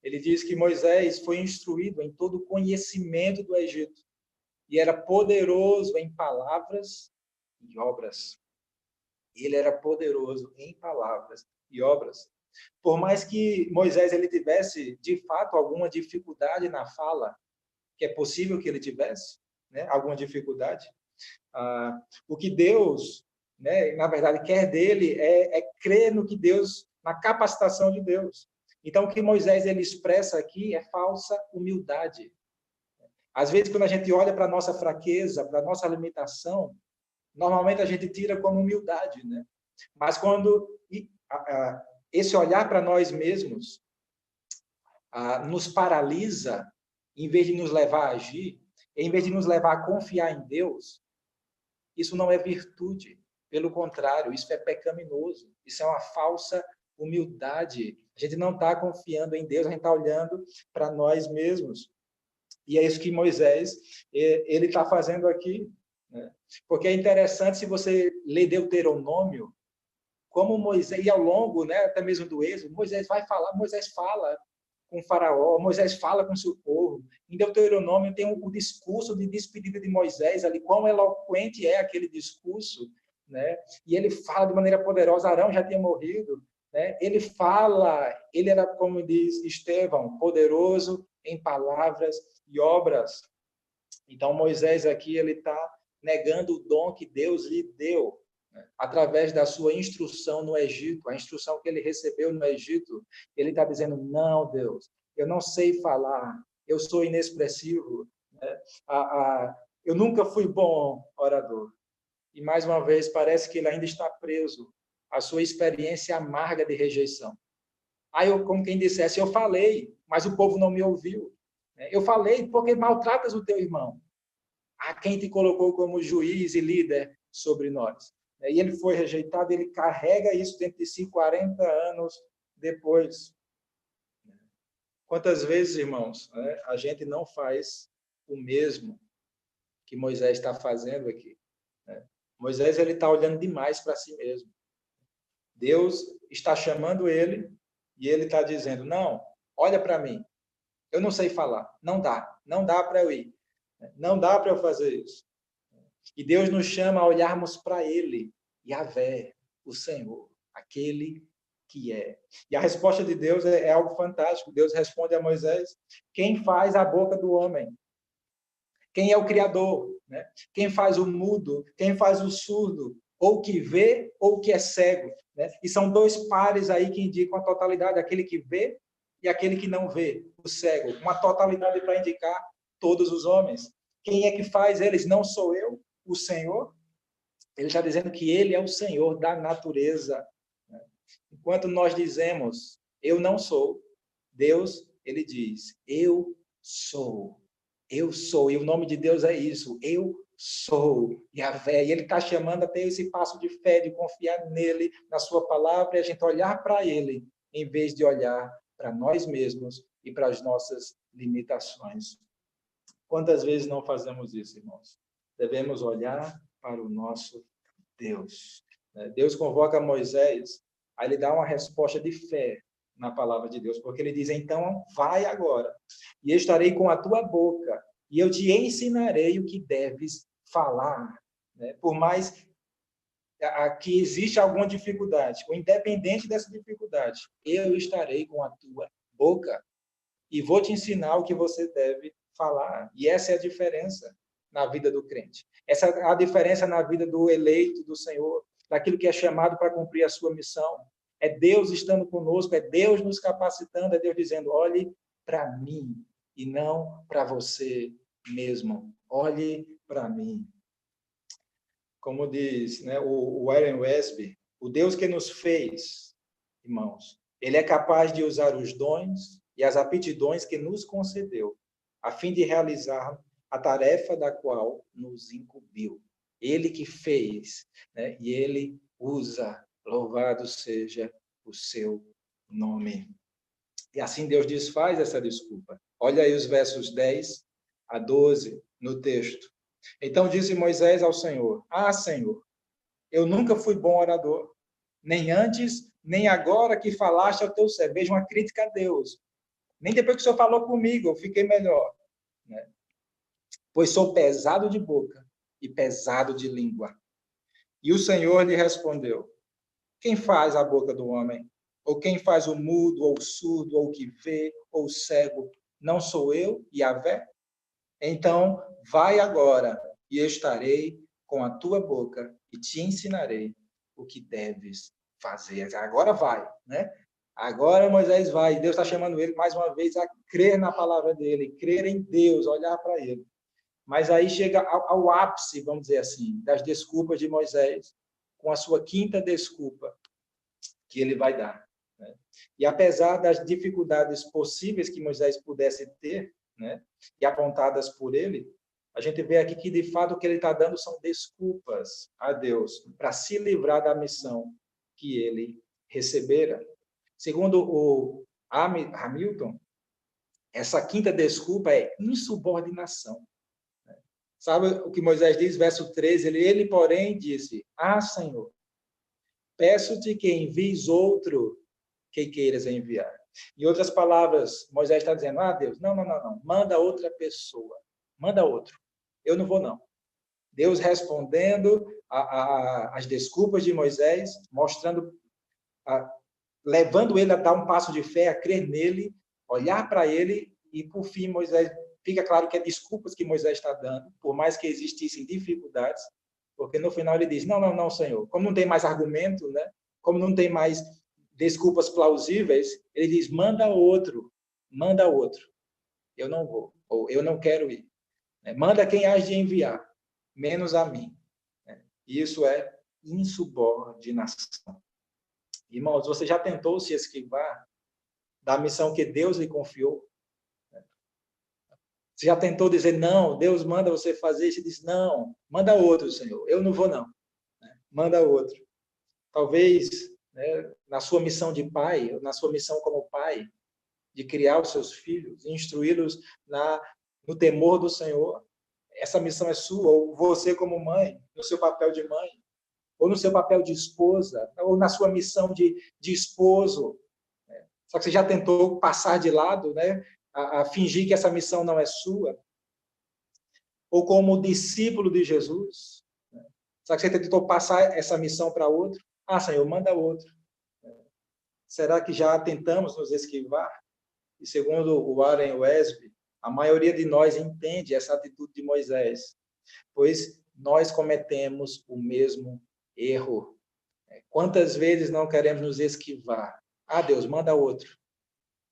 Ele diz que Moisés foi instruído em todo o conhecimento do Egito e era poderoso em palavras e obras. Ele era poderoso em palavras e obras. Por mais que Moisés ele tivesse, de fato, alguma dificuldade na fala, que é possível que ele tivesse, alguma dificuldade, o que Deus, na verdade, quer dele é crer no que Deus, na capacitação de Deus. Então, o que Moisés ele expressa aqui é falsa humildade. Às vezes, quando a gente olha para a nossa fraqueza, para a nossa limitação, normalmente a gente tira como humildade, Mas quando esse olhar para nós mesmos nos paralisa, em vez de nos levar a agir, em vez de nos levar a confiar em Deus, isso não é virtude. Pelo contrário, isso é pecaminoso. Isso é uma falsa humildade. A gente não está confiando em Deus, a gente está olhando para nós mesmos. E é isso que Moisés ele está fazendo aqui. Porque é interessante, se você ler Deuteronômio, como Moisés, e ao longo, até mesmo do Êxodo, Moisés fala com o faraó, Moisés fala com o seu povo. Em Deuteronômio tem o discurso de despedida de Moisés ali, quão eloquente é aquele discurso, E ele fala de maneira poderosa. Arão já tinha morrido, Ele fala, ele era, como diz Estevão, poderoso em palavras e obras. Então Moisés aqui ele está negando o dom que Deus lhe deu, através da sua instrução no Egito, a instrução que ele recebeu no Egito. Ele está dizendo, não, Deus, eu não sei falar, eu sou inexpressivo, eu nunca fui bom orador. E, mais uma vez, parece que ele ainda está preso à sua experiência amarga de rejeição. Como quem dissesse, eu falei, mas o povo não me ouviu. Eu falei porque maltratas o teu irmão. Quem te colocou como juiz e líder sobre nós? E ele foi rejeitado, ele carrega isso dentro de si 40 anos depois. Quantas vezes, irmãos, a gente não faz o mesmo que Moisés está fazendo aqui? Moisés ele está olhando demais para si mesmo. Deus está chamando ele e ele está dizendo, não, olha para mim, eu não sei falar, não dá para eu ir, não dá para eu fazer isso. E Deus nos chama a olharmos para ele, Yahvé, o Senhor, aquele que é. E a resposta de Deus é algo fantástico. Deus responde a Moisés: quem faz a boca do homem? Quem é o Criador? Né? Quem faz o mudo? Quem faz o surdo? Ou que vê, ou que é cego. Né? E são dois pares aí que indicam a totalidade, aquele que vê e aquele que não vê, o cego. Uma totalidade para indicar todos os homens. Quem é que faz eles? Não sou eu, o Senhor? Ele está dizendo que ele é o Senhor da natureza. Enquanto nós dizemos, eu não sou, Deus, ele diz, eu sou. Eu sou. E o nome de Deus é isso. Eu sou Yahvé. E ele está chamando a ter esse passo de fé, de confiar nele, na sua palavra, e a gente olhar para ele, em vez de olhar para nós mesmos e para as nossas limitações. Quantas vezes não fazemos isso, irmãos? Devemos olhar para o nosso Deus. Deus convoca Moisés, aí ele dá uma resposta de fé na palavra de Deus, porque ele diz, então, vai agora, e eu estarei com a tua boca, e eu te ensinarei o que deves falar. Por mais que existe alguma dificuldade, ou independente dessa dificuldade, eu estarei com a tua boca, e vou te ensinar o que você deve falar. E essa é a diferença na vida do crente. Essa é a diferença na vida do eleito do Senhor, daquilo que é chamado para cumprir a sua missão. É Deus estando conosco, é Deus nos capacitando, é Deus dizendo, olhe para mim e não para você mesmo. Olhe para mim. Como diz, né, o Warren Wiersbe, o Deus que nos fez, irmãos, ele é capaz de usar os dons e as aptidões que nos concedeu, a fim de realizar a tarefa da qual nos incumbiu. Ele que fez, né, e ele usa. Louvado seja o seu nome. E assim Deus desfaz essa desculpa. Olha aí os versos 10 a 12 no texto. Então disse Moisés ao Senhor, Senhor, eu nunca fui bom orador, nem antes, nem agora que falaste ao teu servo. Veja uma crítica a Deus. Nem depois que o Senhor falou comigo, eu fiquei melhor. Né? Pois sou pesado de boca e pesado de língua. E o Senhor lhe respondeu, quem faz a boca do homem? Ou quem faz o mudo, ou o surdo, ou o que vê, ou o cego? Não sou eu, Yahvé? Então, vai agora, e eu estarei com a tua boca, e te ensinarei o que deves fazer. Agora vai, né? Agora Moisés vai, e Deus está chamando ele, mais uma vez, a crer na palavra dele, crer em Deus, olhar para ele. Mas aí chega ao ápice, vamos dizer assim, das desculpas de Moisés, com a sua quinta desculpa que ele vai dar. Né? E apesar das dificuldades possíveis que Moisés pudesse ter, né, e apontadas por ele, a gente vê aqui que, de fato, o que ele está dando são desculpas a Deus para se livrar da missão que ele recebera. Segundo o Hamilton, essa quinta desculpa é insubordinação. Sabe o que Moisés diz, verso 13? Ele porém, disse, Senhor, peço-te que envies outro que queiras enviar. Em outras palavras, Moisés está dizendo, Deus, não, manda outra pessoa, manda outro, eu não vou não. Deus respondendo às desculpas de Moisés, mostrando, levando ele a dar um passo de fé, a crer nele, olhar para ele, e por fim Moisés, fica claro que é desculpas que Moisés está dando, por mais que existissem dificuldades, porque no final ele diz, não, Senhor, como não tem mais argumento, né? Como não tem mais desculpas plausíveis, ele diz, manda outro, eu não vou, ou eu não quero ir. Manda quem hás de enviar, menos a mim. Isso é insubordinação. Irmãos, você já tentou se esquivar da missão que Deus lhe confiou? Você já tentou dizer, não, Deus manda você fazer isso, e diz, não, manda outro, Senhor, eu não vou não. Manda outro. Talvez, né, na sua missão de pai, na sua missão como pai, de criar os seus filhos, instruí-los no temor do Senhor, essa missão é sua, ou você como mãe, no seu papel de mãe, ou no seu papel de esposa, ou na sua missão de esposo. Só que você já tentou passar de lado, né? A fingir que essa missão não é sua, ou como discípulo de Jesus, né? Só que você tentou passar essa missão para outro, Senhor, manda outro. Será que já tentamos nos esquivar? E segundo o Warren Wiersbe, a maioria de nós entende essa atitude de Moisés, pois nós cometemos o mesmo erro. Quantas vezes não queremos nos esquivar? Ah, Deus, manda outro.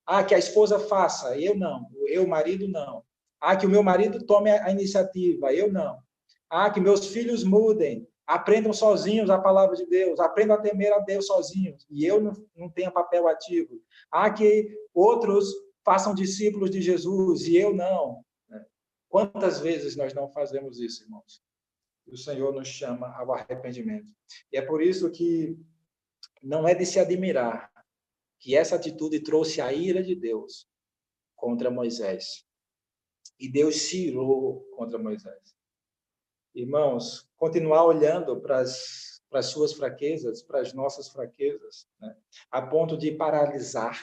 Ah, que a esposa faça, eu não. Eu, marido, não. Ah, que o meu marido tome a iniciativa, eu não. Ah, que meus filhos mudem, aprendam sozinhos a palavra de Deus, aprendam a temer a Deus sozinhos, e eu não tenho papel ativo. Ah, que outros façam discípulos de Jesus, e eu não. Quantas vezes nós não fazemos isso, irmãos? O Senhor nos chama ao arrependimento. E é por isso que não é de se admirar que essa atitude trouxe a ira de Deus contra Moisés. E Deus se irou contra Moisés. Irmãos, continuar olhando para as suas fraquezas, para as nossas fraquezas, né, a ponto de paralisar,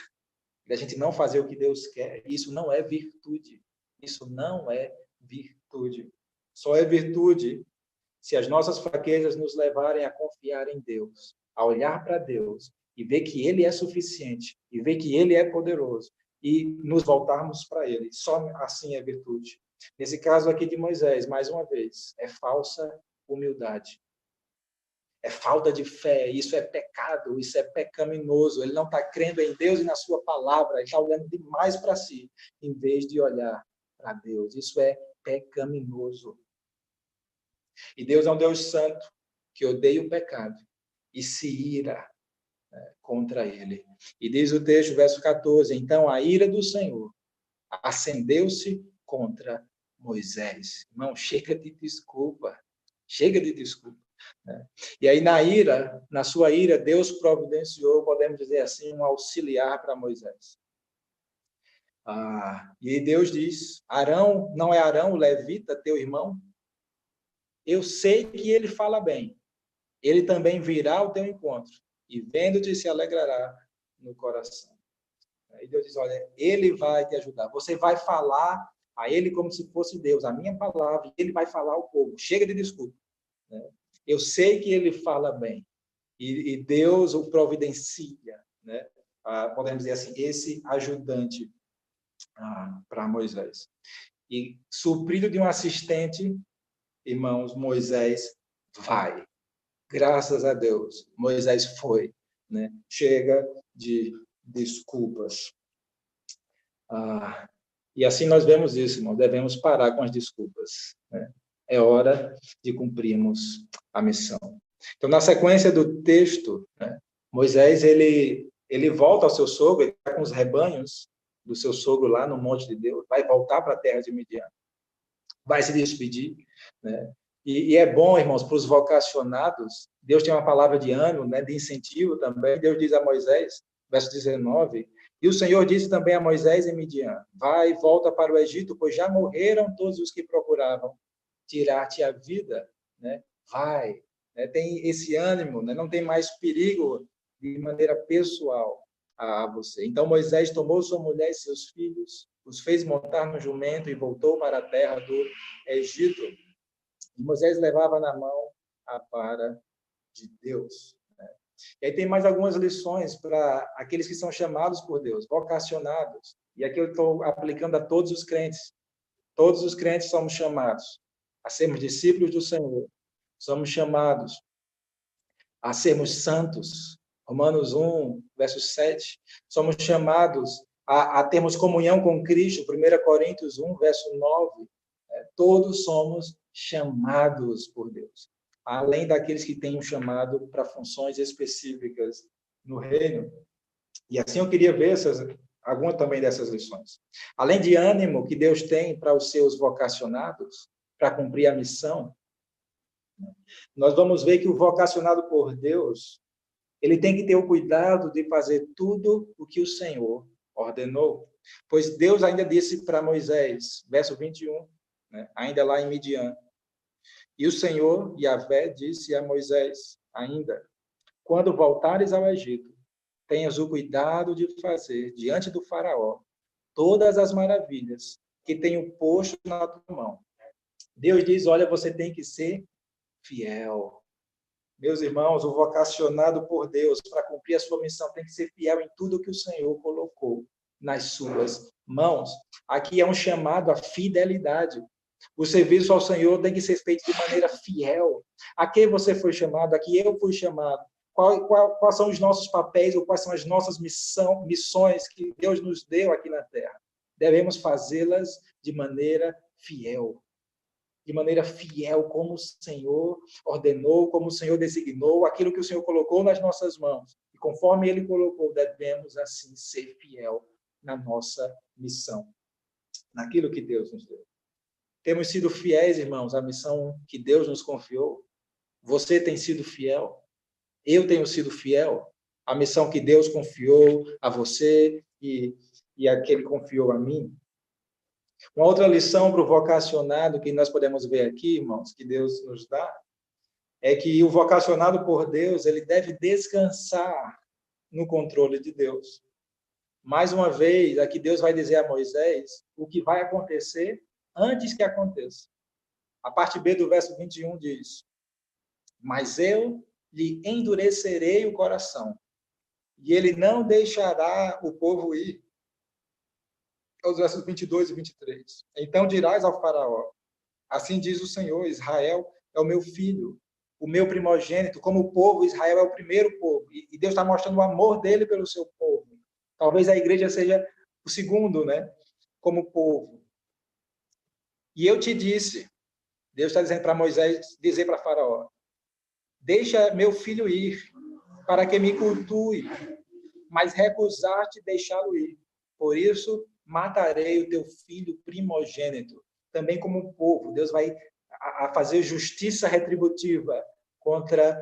de a gente não fazer o que Deus quer, isso não é virtude. Isso não é virtude. Só é virtude se as nossas fraquezas nos levarem a confiar em Deus, a olhar para Deus e ver que Ele é suficiente, e ver que Ele é poderoso, e nos voltarmos para Ele. Só assim é virtude. Nesse caso aqui de Moisés, mais uma vez, é falsa humildade. É falta de fé, isso é pecado, isso é pecaminoso. Ele não está crendo em Deus e na sua palavra, ele está olhando demais para si, em vez de olhar para Deus. Isso é pecaminoso. E Deus é um Deus santo, que odeia o pecado e se ira contra ele. E diz o texto, verso 14, então a ira do Senhor acendeu-se contra Moisés. Irmão, chega de desculpa. Chega de desculpa. Né? E aí, na sua ira, Deus providenciou, podemos dizer assim, um auxiliar para Moisés. E aí Deus diz, Arão, não é Arão, o levita, teu irmão? Eu sei que ele fala bem. Ele também virá ao teu encontro e vendo-te se alegrará no coração. Aí Deus diz, olha, ele vai te ajudar. Você vai falar a ele como se fosse Deus, a minha palavra, ele vai falar ao povo. Chega de desculpa. Né? Eu sei que ele fala bem. E Deus o providencia, né? Podemos dizer assim, esse ajudante para Moisés. E suprido de um assistente, irmãos, Moisés vai. Graças a Deus, Moisés foi. Né? Chega de desculpas. E assim nós vemos isso, irmão. Devemos parar com as desculpas. Né? É hora de cumprirmos a missão. Então, na sequência do texto, né, Moisés ele volta ao seu sogro, ele está com os rebanhos do seu sogro lá no Monte de Deus, vai voltar para a terra de Midian, vai se despedir. Né? E é bom, irmãos, para os vocacionados, Deus tem uma palavra de ânimo, né, de incentivo também. Deus diz a Moisés, verso 19, e o Senhor disse também a Moisés em Midian, vai e volta para o Egito, pois já morreram todos os que procuravam tirar-te a vida. Né? Vai. Né? Tem esse ânimo, né? Não tem mais perigo de maneira pessoal a você. Então Moisés tomou sua mulher e seus filhos, os fez montar no jumento e voltou para a terra do Egito. E Moisés levava na mão a vara de Deus. Né? E aí tem mais algumas lições para aqueles que são chamados por Deus, vocacionados. E aqui eu estou aplicando a todos os crentes. Todos os crentes somos chamados a sermos discípulos do Senhor. Somos chamados a sermos santos. Romanos 1, verso 7. Somos chamados a termos comunhão com Cristo. 1 Coríntios 1, verso 9. Todos somos chamados por Deus. Além daqueles que têm um chamado para funções específicas no reino. E assim eu queria ver alguma também dessas lições. Além de ânimo que Deus tem para os seus vocacionados, para cumprir a missão, nós vamos ver que o vocacionado por Deus, ele tem que ter o cuidado de fazer tudo o que o Senhor ordenou. Pois Deus ainda disse para Moisés, verso 21, né, ainda lá em Midian, e o Senhor, Yahvé, disse a Moisés ainda, quando voltares ao Egito, tenhas o cuidado de fazer diante do faraó todas as maravilhas que tenho posto na tua mão. Deus diz, olha, você tem que ser fiel. Meus irmãos, o vocacionado por Deus para cumprir a sua missão tem que ser fiel em tudo que o Senhor colocou nas suas mãos. Aqui é um chamado à fidelidade. O serviço ao Senhor tem que ser feito de maneira fiel. A quem você foi chamado? A que eu fui chamado? Quais são os nossos papéis ou quais são as nossas missões que Deus nos deu aqui na Terra? Devemos fazê-las de maneira fiel. De maneira fiel, como o Senhor ordenou, como o Senhor designou, aquilo que o Senhor colocou nas nossas mãos. E conforme Ele colocou, devemos assim ser fiel na nossa missão, naquilo que Deus nos deu. Temos sido fiéis, irmãos, à missão que Deus nos confiou. Você tem sido fiel. Eu tenho sido fiel à missão que Deus confiou a você e a que Ele confiou a mim. Uma outra lição para o vocacionado que nós podemos ver aqui, irmãos, que Deus nos dá, é que o vocacionado por Deus, ele deve descansar no controle de Deus. Mais uma vez, aqui Deus vai dizer a Moisés o que vai acontecer antes que aconteça. A parte B do verso 21 diz: mas eu lhe endurecerei o coração, e ele não deixará o povo ir. Os versos 22 e 23. Então dirás ao faraó: assim diz o Senhor, Israel é o meu filho, o meu primogênito, como o povo, Israel é o primeiro povo. E Deus está mostrando o amor dele pelo seu povo. Talvez a igreja seja o segundo, né? Como povo. E eu te disse, Deus está dizendo para Moisés, dizer para faraó: deixa meu filho ir, para que me cultue, mas recusaste deixá-lo ir. Por isso, matarei o teu filho primogênito. Também como povo, Deus vai fazer justiça retributiva contra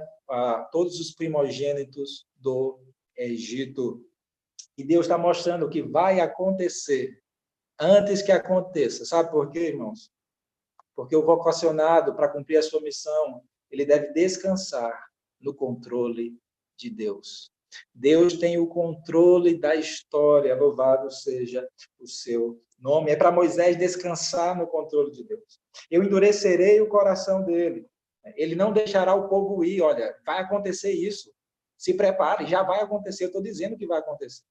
todos os primogênitos do Egito. E Deus está mostrando o que vai acontecer antes que aconteça. Sabe por quê, irmãos? Porque o vocacionado, para cumprir a sua missão, ele deve descansar no controle de Deus. Deus tem o controle da história, louvado seja o seu nome. É para Moisés descansar no controle de Deus. Eu endurecerei o coração dele. Ele não deixará o povo ir. Olha, vai acontecer isso. Se prepare, já vai acontecer. Eu estou dizendo que vai acontecer.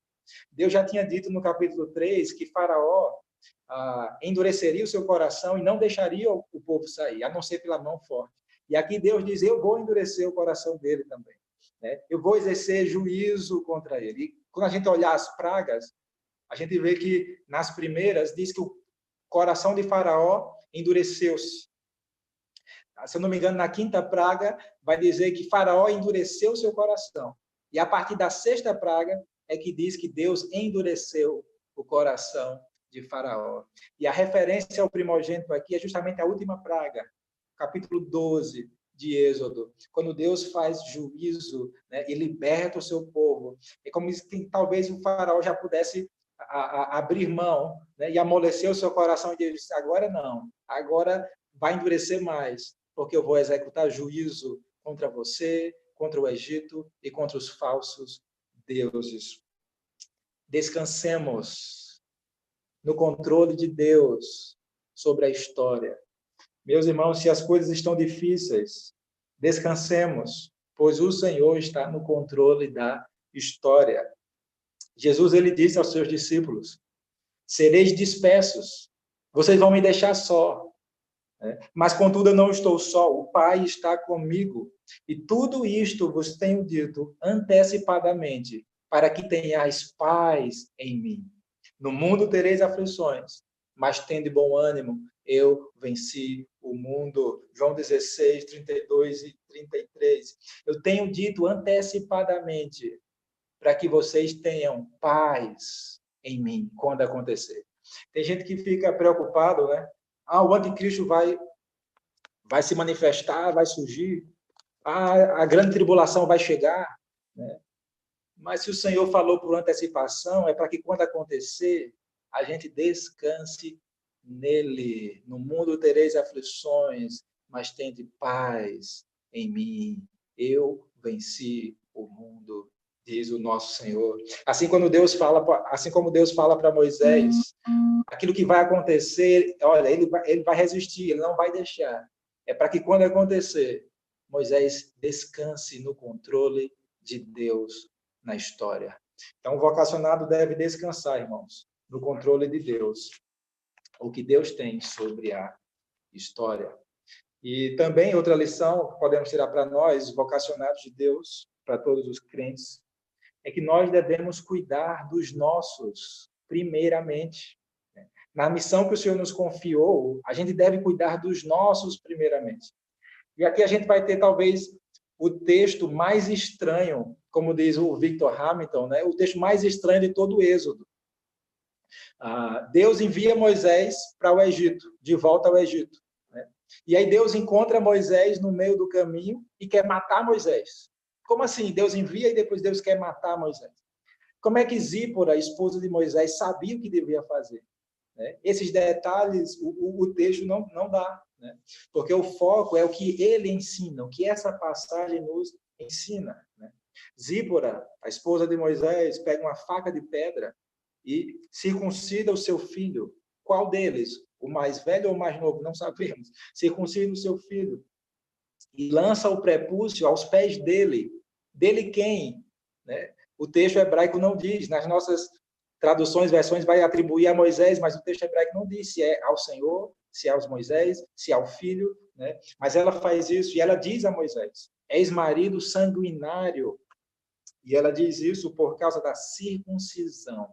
Deus já tinha dito no capítulo 3 que Faraó endureceria o seu coração e não deixaria o povo sair, a não ser pela mão forte. E aqui Deus diz: eu vou endurecer o coração dele também. Eu vou exercer juízo contra ele. E quando a gente olhar as pragas, a gente vê que nas primeiras diz que o coração de Faraó endureceu-se. Se eu não me engano, na quinta praga vai dizer que Faraó endureceu o seu coração. E a partir da sexta praga é que diz que Deus endureceu o coração de Faraó. E a referência ao primogênito aqui é justamente a última praga, capítulo 12 de Êxodo, quando Deus faz juízo, né, e liberta o seu povo. É como se talvez o faraó já pudesse abrir mão, né, e amolecer o seu coração e dizer: agora não, agora vai endurecer mais, porque eu vou executar juízo contra você, contra o Egito e contra os falsos deuses. Descansemos no controle de Deus sobre a história. Meus irmãos, se as coisas estão difíceis, descansemos, pois o Senhor está no controle da história. Jesus, ele disse aos seus discípulos: sereis dispersos, vocês vão me deixar só. Mas, contudo, eu não estou só, o Pai está comigo. E tudo isto vos tenho dito antecipadamente, para que tenhais paz em mim. No mundo tereis aflições, mas tende bom ânimo, eu venci o mundo. João 16, 32 e 33. Eu tenho dito antecipadamente para que vocês tenham paz em mim quando acontecer. Tem gente que fica preocupado, né? O anticristo vai se manifestar, vai surgir. A grande tribulação vai chegar, né? Mas se o Senhor falou por antecipação, é para que quando acontecer, a gente descanse nele. No mundo tereis aflições, mas tende paz em mim. Eu venci o mundo, diz o nosso Senhor. Assim como Deus fala para Moisés, aquilo que vai acontecer, olha, ele vai resistir, ele não vai deixar. É para que quando acontecer, Moisés descanse no controle de Deus na história. Então, o vocacionado deve descansar, irmãos, no controle de Deus, o que Deus tem sobre a história. E também outra lição que podemos tirar para nós, vocacionados de Deus, para todos os crentes, é que nós devemos cuidar dos nossos, primeiramente. Na missão que o Senhor nos confiou, a gente deve cuidar dos nossos, primeiramente. E aqui a gente vai ter, talvez, o texto mais estranho, como diz o Victor Hamilton, né? O texto mais estranho de todo o Êxodo. Deus envia Moisés para o Egito, de volta ao Egito. Né? E aí Deus encontra Moisés no meio do caminho e quer matar Moisés. Como assim? Deus envia e depois Deus quer matar Moisés. Como é que Zípora, a esposa de Moisés, sabia o que devia fazer? Né? Esses detalhes o texto não dá. Né? Porque o foco é o que ele ensina, o que essa passagem nos ensina. Né? Zípora, a esposa de Moisés, pega uma faca de pedra e circuncida o seu filho. Qual deles? O mais velho ou o mais novo? Não sabemos. Circuncida o seu filho e lança o prepúcio aos pés dele. Dele quem? Né? O texto hebraico não diz. Nas nossas traduções, versões, vai atribuir a Moisés, mas o texto hebraico não diz se é ao Senhor, se é aos Moisés, se é ao filho. Né? Mas ela faz isso e ela diz a Moisés, és marido sanguinário. E ela diz isso por causa da circuncisão.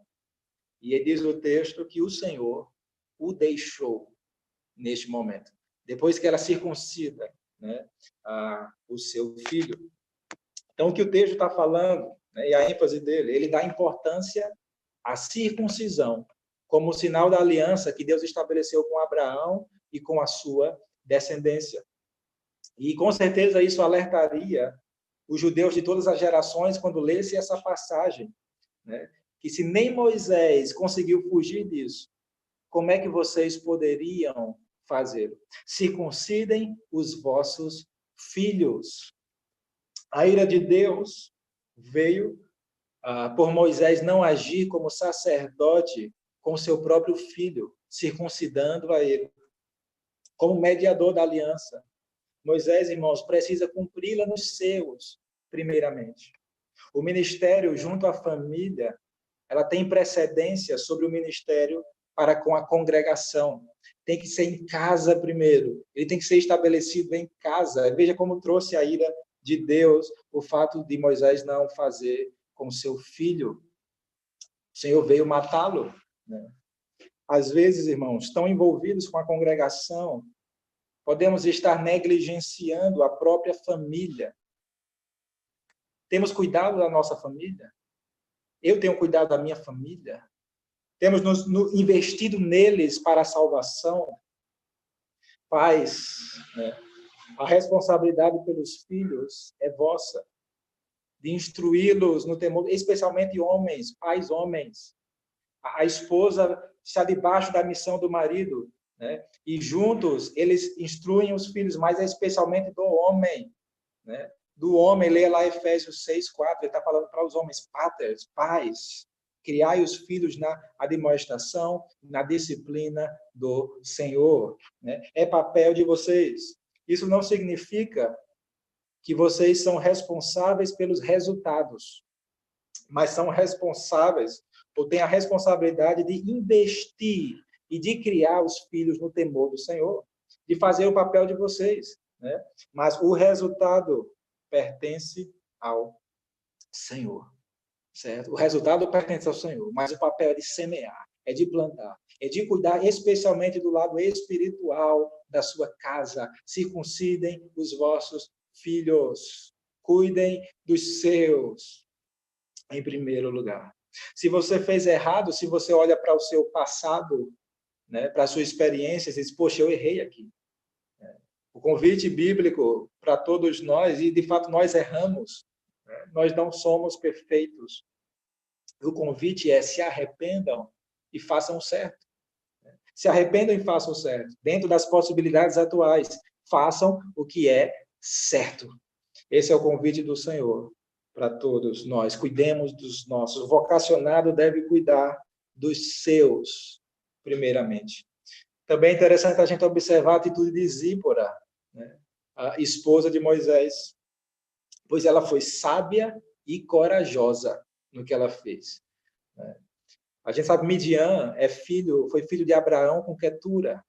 E diz o texto que o Senhor o deixou neste momento. Depois que ela circuncida, né, o seu filho. Então, o que o texto está falando, né, e a ênfase dele, ele dá importância à circuncisão como sinal da aliança que Deus estabeleceu com Abraão e com a sua descendência. E, com certeza, isso alertaria os judeus de todas as gerações quando lesse essa passagem, né, que se nem Moisés conseguiu fugir disso, como é que vocês poderiam fazê-lo? Circuncidem os vossos filhos. A ira de Deus veio por Moisés não agir como sacerdote com seu próprio filho, circuncidando a ele, como mediador da aliança. Moisés, irmãos, precisa cumpri-la nos seus, primeiramente. O ministério junto à família, ela tem precedência sobre o ministério para com a congregação. Tem que ser em casa primeiro. Ele tem que ser estabelecido em casa. Veja como trouxe a ira de Deus o fato de Moisés não fazer com seu filho. O Senhor veio matá-lo. Né? Às vezes, irmãos, estão envolvidos com a congregação, podemos estar negligenciando a própria família. Temos cuidado da nossa família? Eu tenho cuidado da minha família? Temos investido neles para a salvação? Pais, né? A responsabilidade pelos filhos é vossa, de instruí-los no temor, especialmente homens, pais homens. A esposa está debaixo da missão do marido, né? E juntos eles instruem os filhos, mas especialmente do homem, né? Do homem, leia lá Efésios 6:4, ele está falando para os homens, paters, pais, criai os filhos na admoestação, na disciplina do Senhor. Né? É papel de vocês. Isso não significa que vocês são responsáveis pelos resultados, mas são responsáveis, ou têm a responsabilidade de investir e de criar os filhos no temor do Senhor, de fazer o papel de vocês. Né? Mas o resultado pertence ao Senhor. Certo? O resultado pertence ao Senhor, mas o papel é de semear, é de plantar, é de cuidar especialmente do lado espiritual da sua casa. Circuncidem os vossos filhos, cuidem dos seus, em primeiro lugar. Se você fez errado, se você olha para o seu passado, né, para a sua experiência, e diz, poxa, eu errei aqui. O convite bíblico para todos nós, e de fato nós erramos, nós não somos perfeitos. O convite é se arrependam e façam certo. Se arrependam e façam certo. Dentro das possibilidades atuais, façam o que é certo. Esse é o convite do Senhor para todos nós. Cuidemos dos nossos. O vocacionado deve cuidar dos seus, primeiramente. Também é interessante a gente observar a atitude de Zípora. Né? a esposa de Moisés, pois ela foi sábia e corajosa no que ela fez. A gente sabe que Midian foi filho de Abraão com Quetura,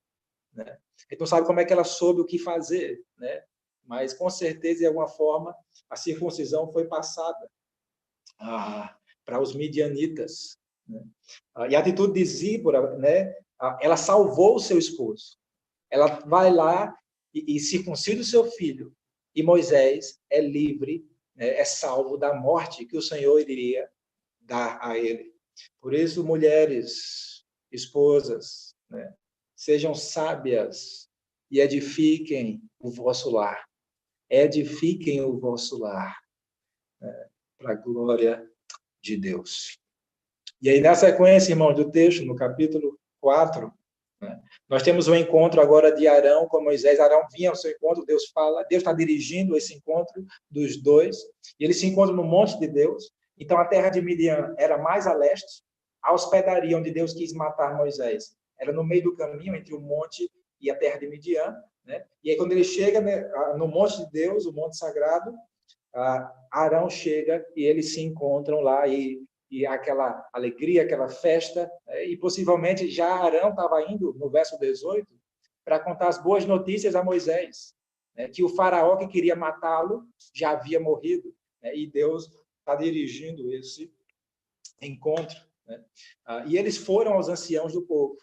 né? A gente não sabe como é que ela soube o que fazer, né? Mas com certeza, de alguma forma, a circuncisão foi passada para os midianitas, né? E a atitude de Zípora, né? Ela salvou o seu esposo. Ela vai lá e circuncida o seu filho. E Moisés é livre, né? É salvo da morte que o Senhor iria dar a ele. Por isso, mulheres, esposas, né? Sejam sábias e edifiquem o vosso lar. Edifiquem o vosso lar, né? Para a glória de Deus. E aí, na sequência, irmão, do texto, no capítulo 4, né, nós temos um encontro agora de Arão com Moisés. Arão vinha ao seu encontro, Deus fala, Deus está dirigindo esse encontro dos dois, e eles se encontram no monte de Deus. Então, a terra de Midian era mais a leste, a hospedaria onde Deus quis matar Moisés era no meio do caminho entre o monte e a terra de Midian, né? E aí, quando ele chega, né, no monte de Deus, o monte sagrado, Arão chega e eles se encontram lá e aquela alegria, aquela festa, e possivelmente já Arão estava indo, no verso 18, para contar as boas notícias a Moisés, né, que o faraó que queria matá-lo já havia morrido, né, e Deus está dirigindo esse encontro, né? E eles foram aos anciãos do povo.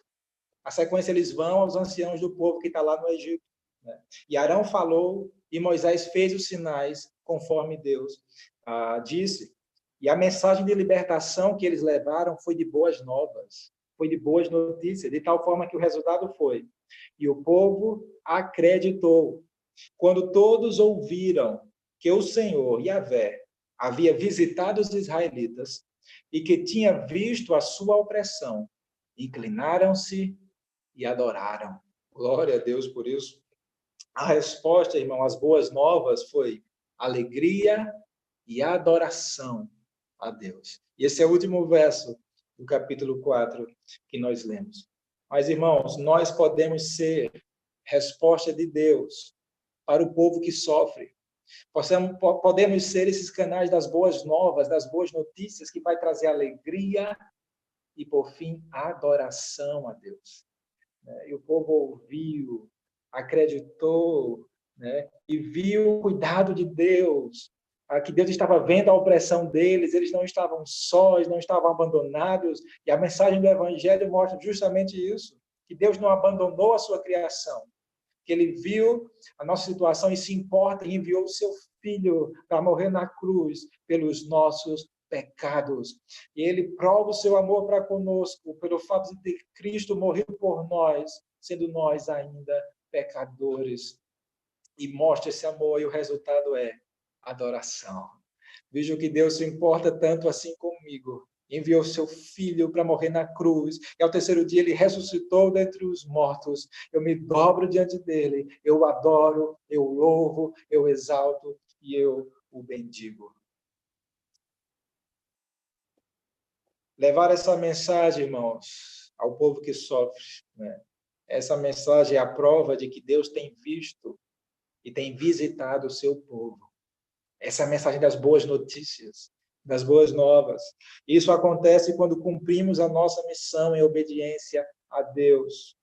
A sequência, eles vão aos anciãos do povo que está lá no Egito, né? E Arão falou e Moisés fez os sinais conforme Deus disse. E a mensagem de libertação que eles levaram foi de boas novas, foi de boas notícias, de tal forma que o resultado foi: e o povo acreditou. Quando todos ouviram que o Senhor, Yahvé, havia visitado os israelitas e que tinha visto a sua opressão, inclinaram-se e adoraram. Glória a Deus por isso. A resposta, irmão, às boas novas foi alegria e adoração a Deus. E esse é o último verso do capítulo 4 que nós lemos. Mas, irmãos, nós podemos ser resposta de Deus para o povo que sofre. Podemos ser esses canais das boas novas, das boas notícias, que vai trazer alegria e, por fim, adoração a Deus. E o povo ouviu, acreditou, né? E viu o cuidado de Deus, que Deus estava vendo a opressão deles, eles não estavam sós, não estavam abandonados, e a mensagem do Evangelho mostra justamente isso, que Deus não abandonou a sua criação, que Ele viu a nossa situação e se importa e enviou o seu Filho para morrer na cruz pelos nossos pecados. E Ele prova o seu amor para conosco pelo fato de ter Cristo morrido por nós, sendo nós ainda pecadores. E mostra esse amor e o resultado é adoração. Veja que Deus se importa tanto assim comigo. Enviou seu Filho para morrer na cruz, e ao terceiro dia ele ressuscitou dentre os mortos. Eu me dobro diante dele, eu adoro, eu louvo, eu exalto e eu o bendigo. Levar essa mensagem, irmãos, ao povo que sofre, né? Essa mensagem é a prova de que Deus tem visto e tem visitado o seu povo. Essa é a mensagem das boas notícias, das boas novas. Isso acontece quando cumprimos a nossa missão em obediência a Deus.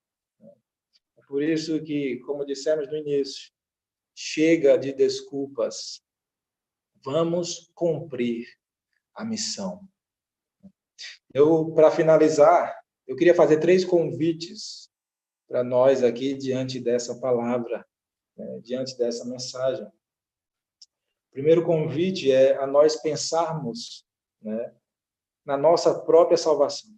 É por isso que, como dissemos no início, chega de desculpas. Vamos cumprir a missão. Para finalizar, eu queria fazer 3 convites para nós aqui diante dessa palavra, né, diante dessa mensagem. O primeiro convite é a nós pensarmos, né, na nossa própria salvação.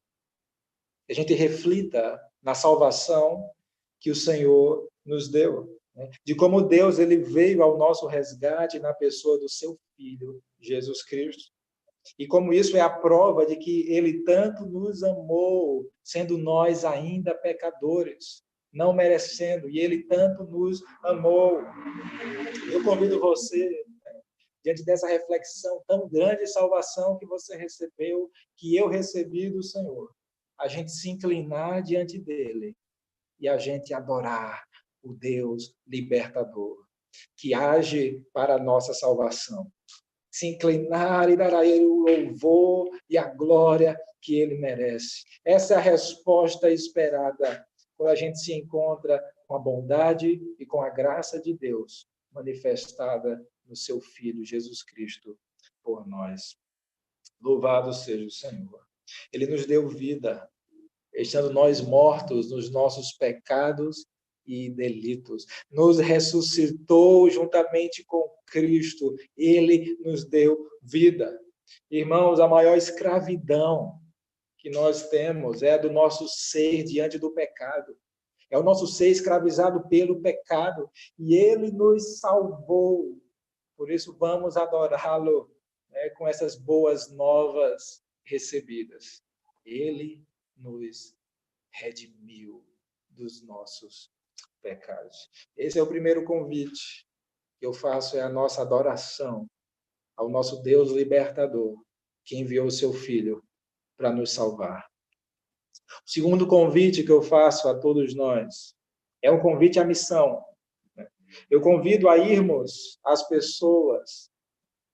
Que a gente reflita na salvação que o Senhor nos deu, né, de como Deus ele veio ao nosso resgate na pessoa do seu Filho, Jesus Cristo. E como isso é a prova de que ele tanto nos amou, sendo nós ainda pecadores, não merecendo, e ele tanto nos amou. Eu convido você, diante dessa reflexão tão grande de salvação que você recebeu, que eu recebi do Senhor, a gente se inclinar diante dele e a gente adorar o Deus libertador. que age para a nossa salvação. Se inclinar e dar a Ele o louvor e a glória que Ele merece. Essa é a resposta esperada quando a gente se encontra com a bondade e com a graça de Deus manifestada no seu Filho, Jesus Cristo, por nós. Louvado seja o Senhor. Ele nos deu vida, estando nós mortos nos nossos pecados e delitos. Nos ressuscitou juntamente com Cristo. Ele nos deu vida. Irmãos, a maior escravidão que nós temos é a do nosso ser diante do pecado. É o nosso ser escravizado pelo pecado. E Ele nos salvou. Por isso, vamos adorá-lo, né, com essas boas novas recebidas. Ele nos redimiu dos nossos pecados. Esse é o primeiro convite que eu faço, é a nossa adoração ao nosso Deus libertador, que enviou o seu Filho para nos salvar. O segundo convite que eu faço a todos nós é um convite à missão. Eu convido a irmos às pessoas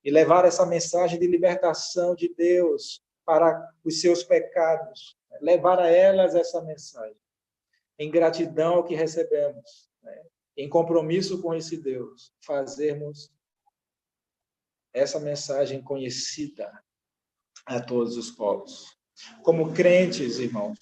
e levar essa mensagem de libertação de Deus para os seus pecados, levar a elas essa mensagem, em gratidão ao que recebemos, né? Em compromisso com esse Deus, fazermos essa mensagem conhecida a todos os povos. Como crentes, irmãos,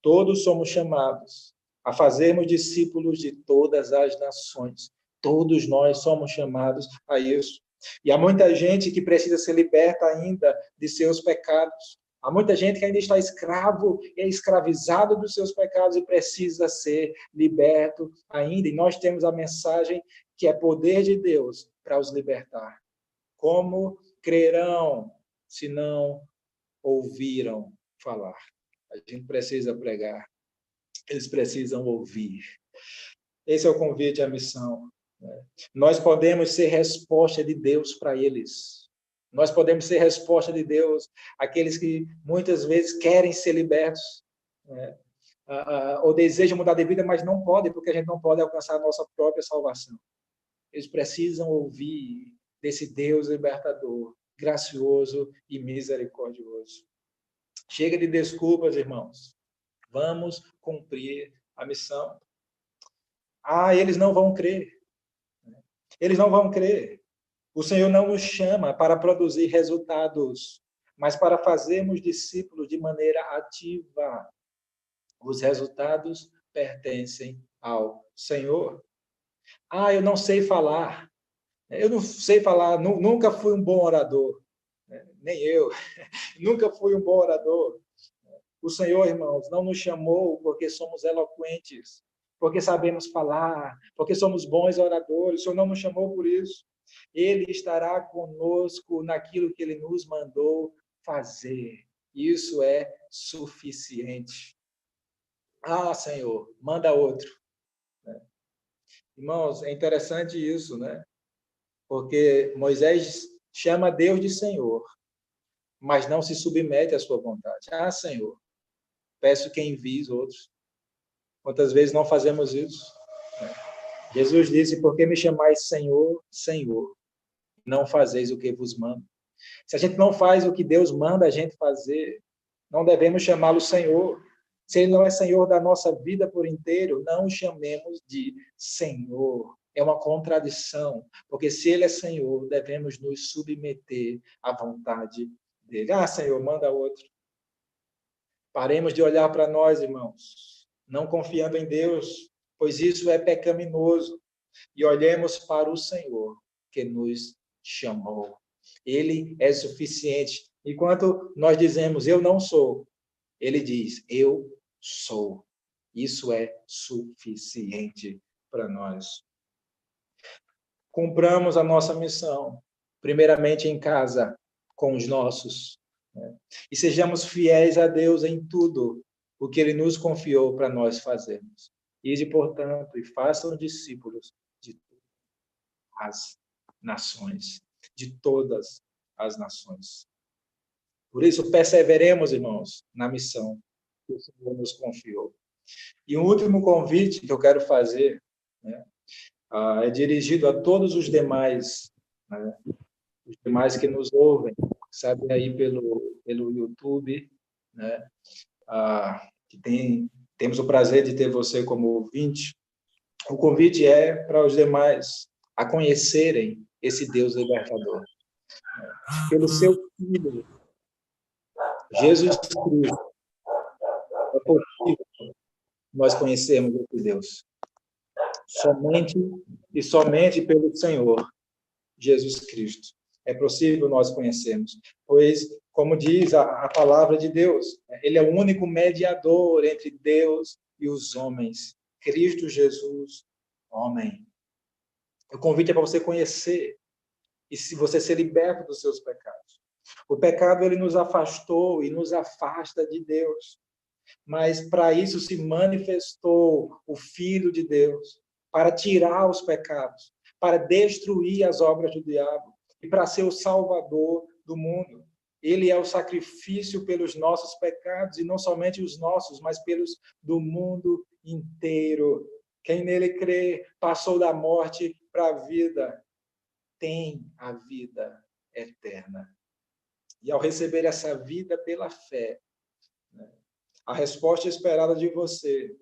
todos somos chamados a fazermos discípulos de todas as nações. Todos nós somos chamados a isso. E há muita gente que precisa ser liberta ainda de seus pecados. Há muita gente que ainda está escravo e é escravizado dos seus pecados e precisa ser liberto ainda. E nós temos a mensagem que é poder de Deus para os libertar. Como crerão se não ouviram falar? A gente precisa pregar. Eles precisam ouvir. Esse é o convite à missão. Nós podemos ser resposta de Deus para eles. Nós podemos ser resposta de Deus àqueles que muitas vezes querem ser libertos, né? Ou desejam mudar de vida, mas não podem, porque a gente não pode alcançar a nossa própria salvação. Eles precisam ouvir desse Deus libertador, gracioso e misericordioso. Chega de desculpas, irmãos. Vamos cumprir a missão. Eles não vão crer. Eles não vão crer. O Senhor não nos chama para produzir resultados, mas para fazermos discípulos de maneira ativa. Os resultados pertencem ao Senhor. Eu não sei falar. Eu não sei falar, nunca fui um bom orador. Nem eu. Nunca fui um bom orador. O Senhor, irmãos, não nos chamou porque somos eloquentes, porque sabemos falar, porque somos bons oradores. O Senhor não nos chamou por isso. Ele estará conosco naquilo que Ele nos mandou fazer. Isso é suficiente. Senhor, manda outro. Irmãos, é interessante isso, né? Porque Moisés chama Deus de Senhor, mas não se submete à sua vontade. Senhor, peço que envies outros. Quantas vezes não fazemos isso? Jesus disse, por que me chamais Senhor, Senhor? Não fazeis o que vos mando. Se a gente não faz o que Deus manda a gente fazer, não devemos chamá-lo Senhor. Se Ele não é Senhor da nossa vida por inteiro, não o chamemos de Senhor. É uma contradição, porque se Ele é Senhor, devemos nos submeter à vontade dEle. Senhor, manda outro. Paremos de olhar para nós, irmãos, não confiando em Deus, pois isso é pecaminoso. E olhemos para o Senhor, que nos chamou. Ele é suficiente. Enquanto nós dizemos, eu não sou, Ele diz, eu sou. Isso é suficiente para nós. Cumpramos a nossa missão, primeiramente em casa, com os nossos, né? E sejamos fiéis a Deus em tudo o que Ele nos confiou para nós fazermos. Ide, portanto, e façam discípulos de todas as nações, de todas as nações. Por isso, perseveremos, irmãos, na missão que o Senhor nos confiou. E um último convite que eu quero fazer, né? é dirigido a todos os demais, né? Os demais que nos ouvem, sabe, aí pelo YouTube, né? Temos o prazer de ter você como ouvinte. O convite é para os demais a conhecerem esse Deus libertador. Pelo seu Filho, Jesus Cristo, é possível nós conhecermos esse Deus. Somente e somente pelo Senhor Jesus Cristo é possível nós conhecermos, pois, como diz a palavra de Deus, ele é o único mediador entre Deus e os homens, Cristo Jesus, homem. O convite é para você conhecer e se você ser liberto dos seus pecados. O pecado, ele nos afastou e nos afasta de Deus, mas para isso se manifestou o Filho de Deus, para tirar os pecados, para destruir as obras do diabo e para ser o Salvador do mundo. Ele é o sacrifício pelos nossos pecados, e não somente os nossos, mas pelos do mundo inteiro. Quem nele crê passou da morte para a vida, tem a vida eterna. E ao receber essa vida pela fé, né, a resposta esperada de você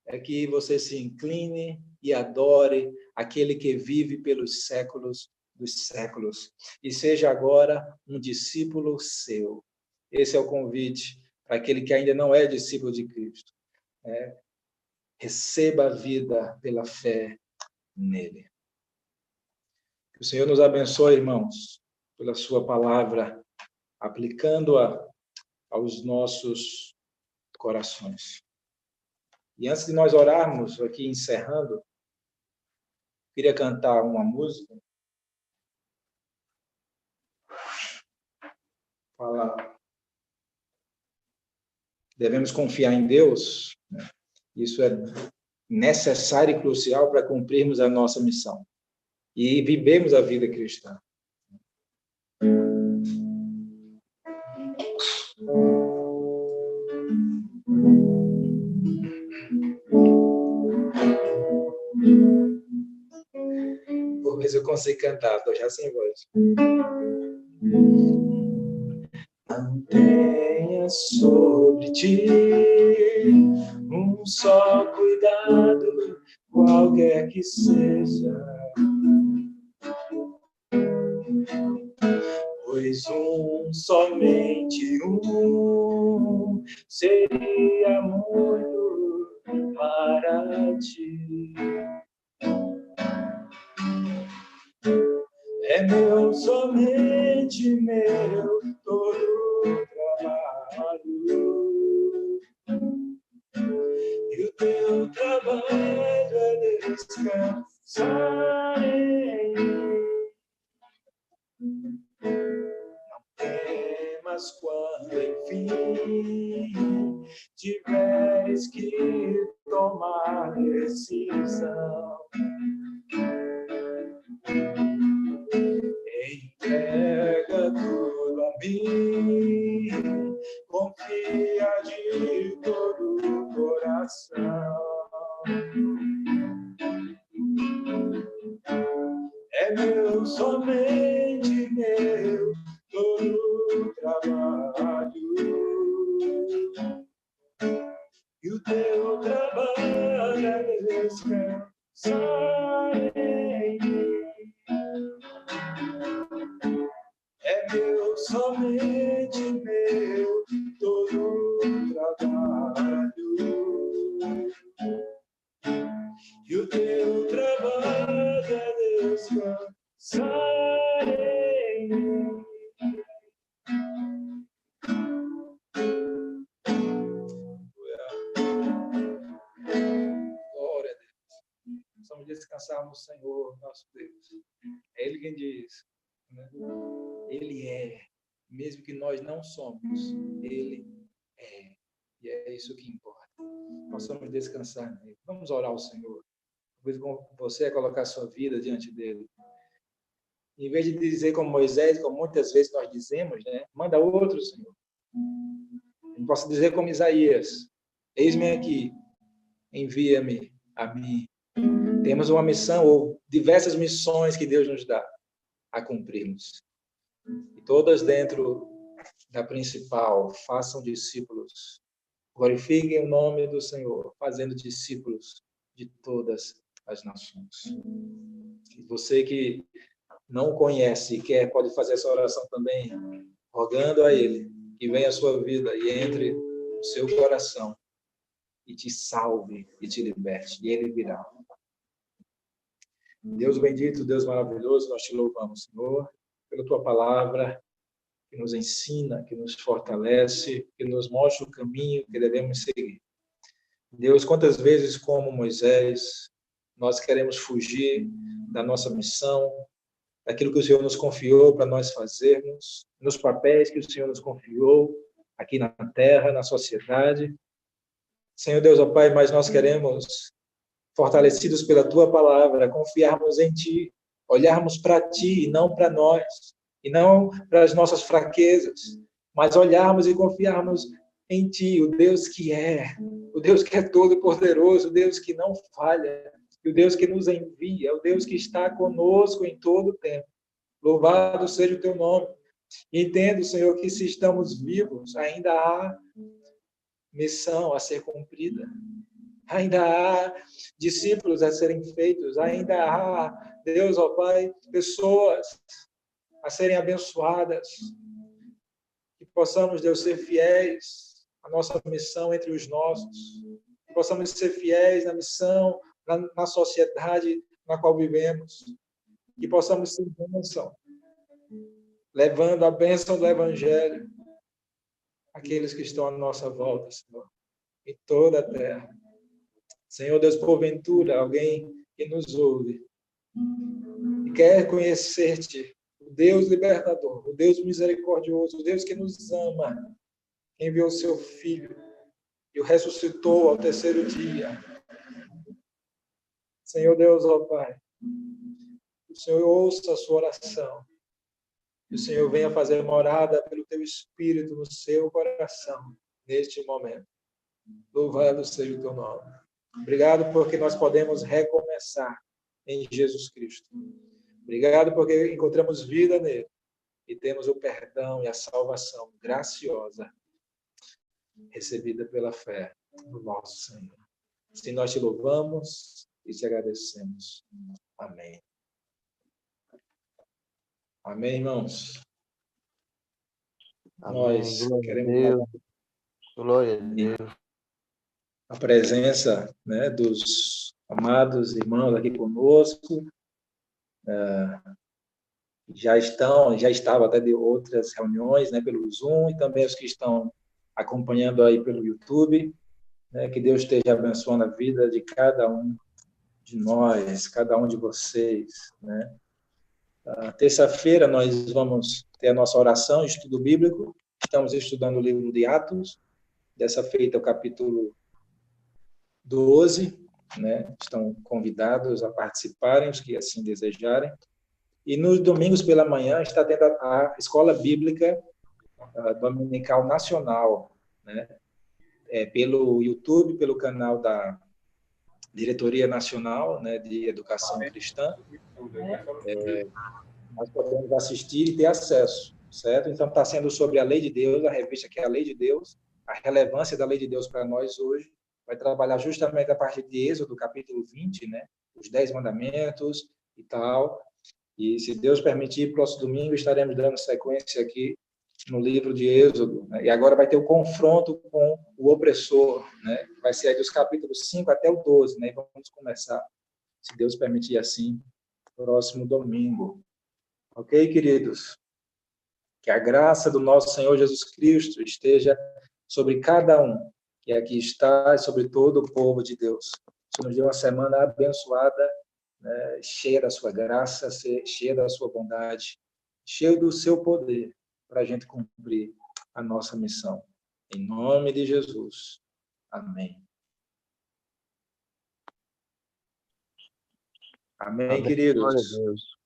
é que você se incline e adore aquele que vive pelos séculos dos séculos e seja agora um discípulo seu. Esse é o convite para aquele que ainda não é discípulo de Cristo. Receba a vida pela fé nele. Que o Senhor nos abençoe, irmãos, pela sua palavra, aplicando-a aos nossos corações. E antes de nós orarmos aqui, encerrando, queria cantar uma música. Fala, devemos confiar em Deus, né? Isso é necessário e crucial para cumprirmos a nossa missão e vivermos a vida cristã. Por vezes eu consigo cantar, estou já sem voz. Mantenha sobre ti um só cuidado, qualquer que seja, pois somente um seria muito para ti. É meu, somente meu, todo trabalho. E o teu trabalho é descansar em mim. Não temas quando, enfim, tiveres que tomar decisão. Entrega tudo a mim, confia de todo o coração. É meu, somente meu, todo o trabalho. E o teu trabalho é descansar em mim. É meu, somente meu, todo o trabalho. E o teu trabalho é descansar em mim. Glória a Deus. Vamos descansar no Senhor, nosso Deus. É Ele quem diz, né? Ele é, mesmo que nós não somos, Ele é. E é isso que importa. Nós vamos descansar nele. Vamos orar ao Senhor. Com você é colocar a sua vida diante dele. Em vez de dizer como Moisés, como muitas vezes nós dizemos, né? Manda outro, Senhor. Eu posso dizer como Isaías: eis-me aqui, envia-me a mim. Temos uma missão ou diversas missões que Deus nos dá a cumprirmos. E todas dentro da principal, façam discípulos. Glorifiquem o nome do Senhor, fazendo discípulos de todas as nações. E você que não conhece e quer, pode fazer essa oração também, rogando a Ele que venha a sua vida e entre no seu coração e te salve e te liberte. E Ele virá. Deus bendito, Deus maravilhoso, nós te louvamos, Senhor, pela Tua palavra, que nos ensina, que nos fortalece, que nos mostra o caminho que devemos seguir. Deus, quantas vezes, como Moisés, nós queremos fugir da nossa missão, daquilo que o Senhor nos confiou para nós fazermos, nos papéis que o Senhor nos confiou aqui na terra, na sociedade. Senhor Deus, ó Pai, mas nós queremos, fortalecidos pela Tua palavra, confiarmos em Ti, olharmos para Ti e não para nós, e não para as nossas fraquezas, mas olharmos e confiarmos em Ti, o Deus que é todo-poderoso, o Deus que não falha, o Deus que nos envia, o Deus que está conosco em todo o tempo. Louvado seja o Teu nome. Entendo, Senhor, que se estamos vivos, ainda há missão a ser cumprida. Ainda há discípulos a serem feitos, ainda há, Deus, ó Pai, pessoas a serem abençoadas. Que possamos, Deus, ser fiéis à nossa missão entre os nossos. Que possamos ser fiéis na missão, na sociedade na qual vivemos. Que possamos ser bênção, levando a bênção do Evangelho àqueles que estão à nossa volta, Senhor, em toda a terra. Senhor Deus, porventura, alguém que nos ouve e quer conhecer-te, o Deus libertador, o Deus misericordioso, o Deus que nos ama, que enviou o seu Filho e o ressuscitou ao terceiro dia. Senhor Deus, ó Pai, o Senhor ouça a sua oração, que o Senhor venha fazer morada pelo Teu Espírito no seu coração, neste momento. Louvado seja o Teu nome. Obrigado porque nós podemos recomeçar em Jesus Cristo. Obrigado porque encontramos vida nele e temos o perdão e a salvação graciosa recebida pela fé no nosso Senhor. Assim nós te louvamos e te agradecemos. Amém. Amém, irmãos? Amém. Nós Glória a queremos Deus. Glória a Deus. a presença, né, dos amados irmãos aqui conosco. Já estavam até de outras reuniões, né, pelo Zoom, e também os que estão acompanhando aí pelo YouTube, né, que Deus esteja abençoando a vida de cada um de nós, cada um de vocês, né. Terça-feira nós vamos ter a nossa oração, estudo bíblico, estamos estudando o livro de Atos, dessa feita o capítulo 12, né, estão convidados a participarem, os que assim desejarem. E nos domingos pela manhã está tendo a Escola Bíblica Dominical Nacional, né? Pelo YouTube, pelo canal da Diretoria Nacional, né, de Educação Cristã. Nós podemos assistir e ter acesso, certo? Então, está sendo sobre a Lei de Deus, a revista que é a Lei de Deus, a relevância da Lei de Deus para nós hoje. Vai trabalhar justamente a partir de Êxodo, capítulo 20, né? Os 10 mandamentos e tal. E, se Deus permitir, próximo domingo estaremos dando sequência aqui no livro de Êxodo, né? E agora vai ter o confronto com o opressor, né? Vai ser aí dos capítulos 5 até o 12, né? E vamos começar, se Deus permitir assim, próximo domingo. Ok, queridos? Que a graça do nosso Senhor Jesus Cristo esteja sobre cada um que aqui está e sobre todo o povo de Deus. Que nos dê uma semana abençoada, né, cheia da sua graça, cheia da sua bondade, cheia do seu poder, para a gente cumprir a nossa missão. Em nome de Jesus. Amém. Amém, Amém. queridos. Glória a Deus.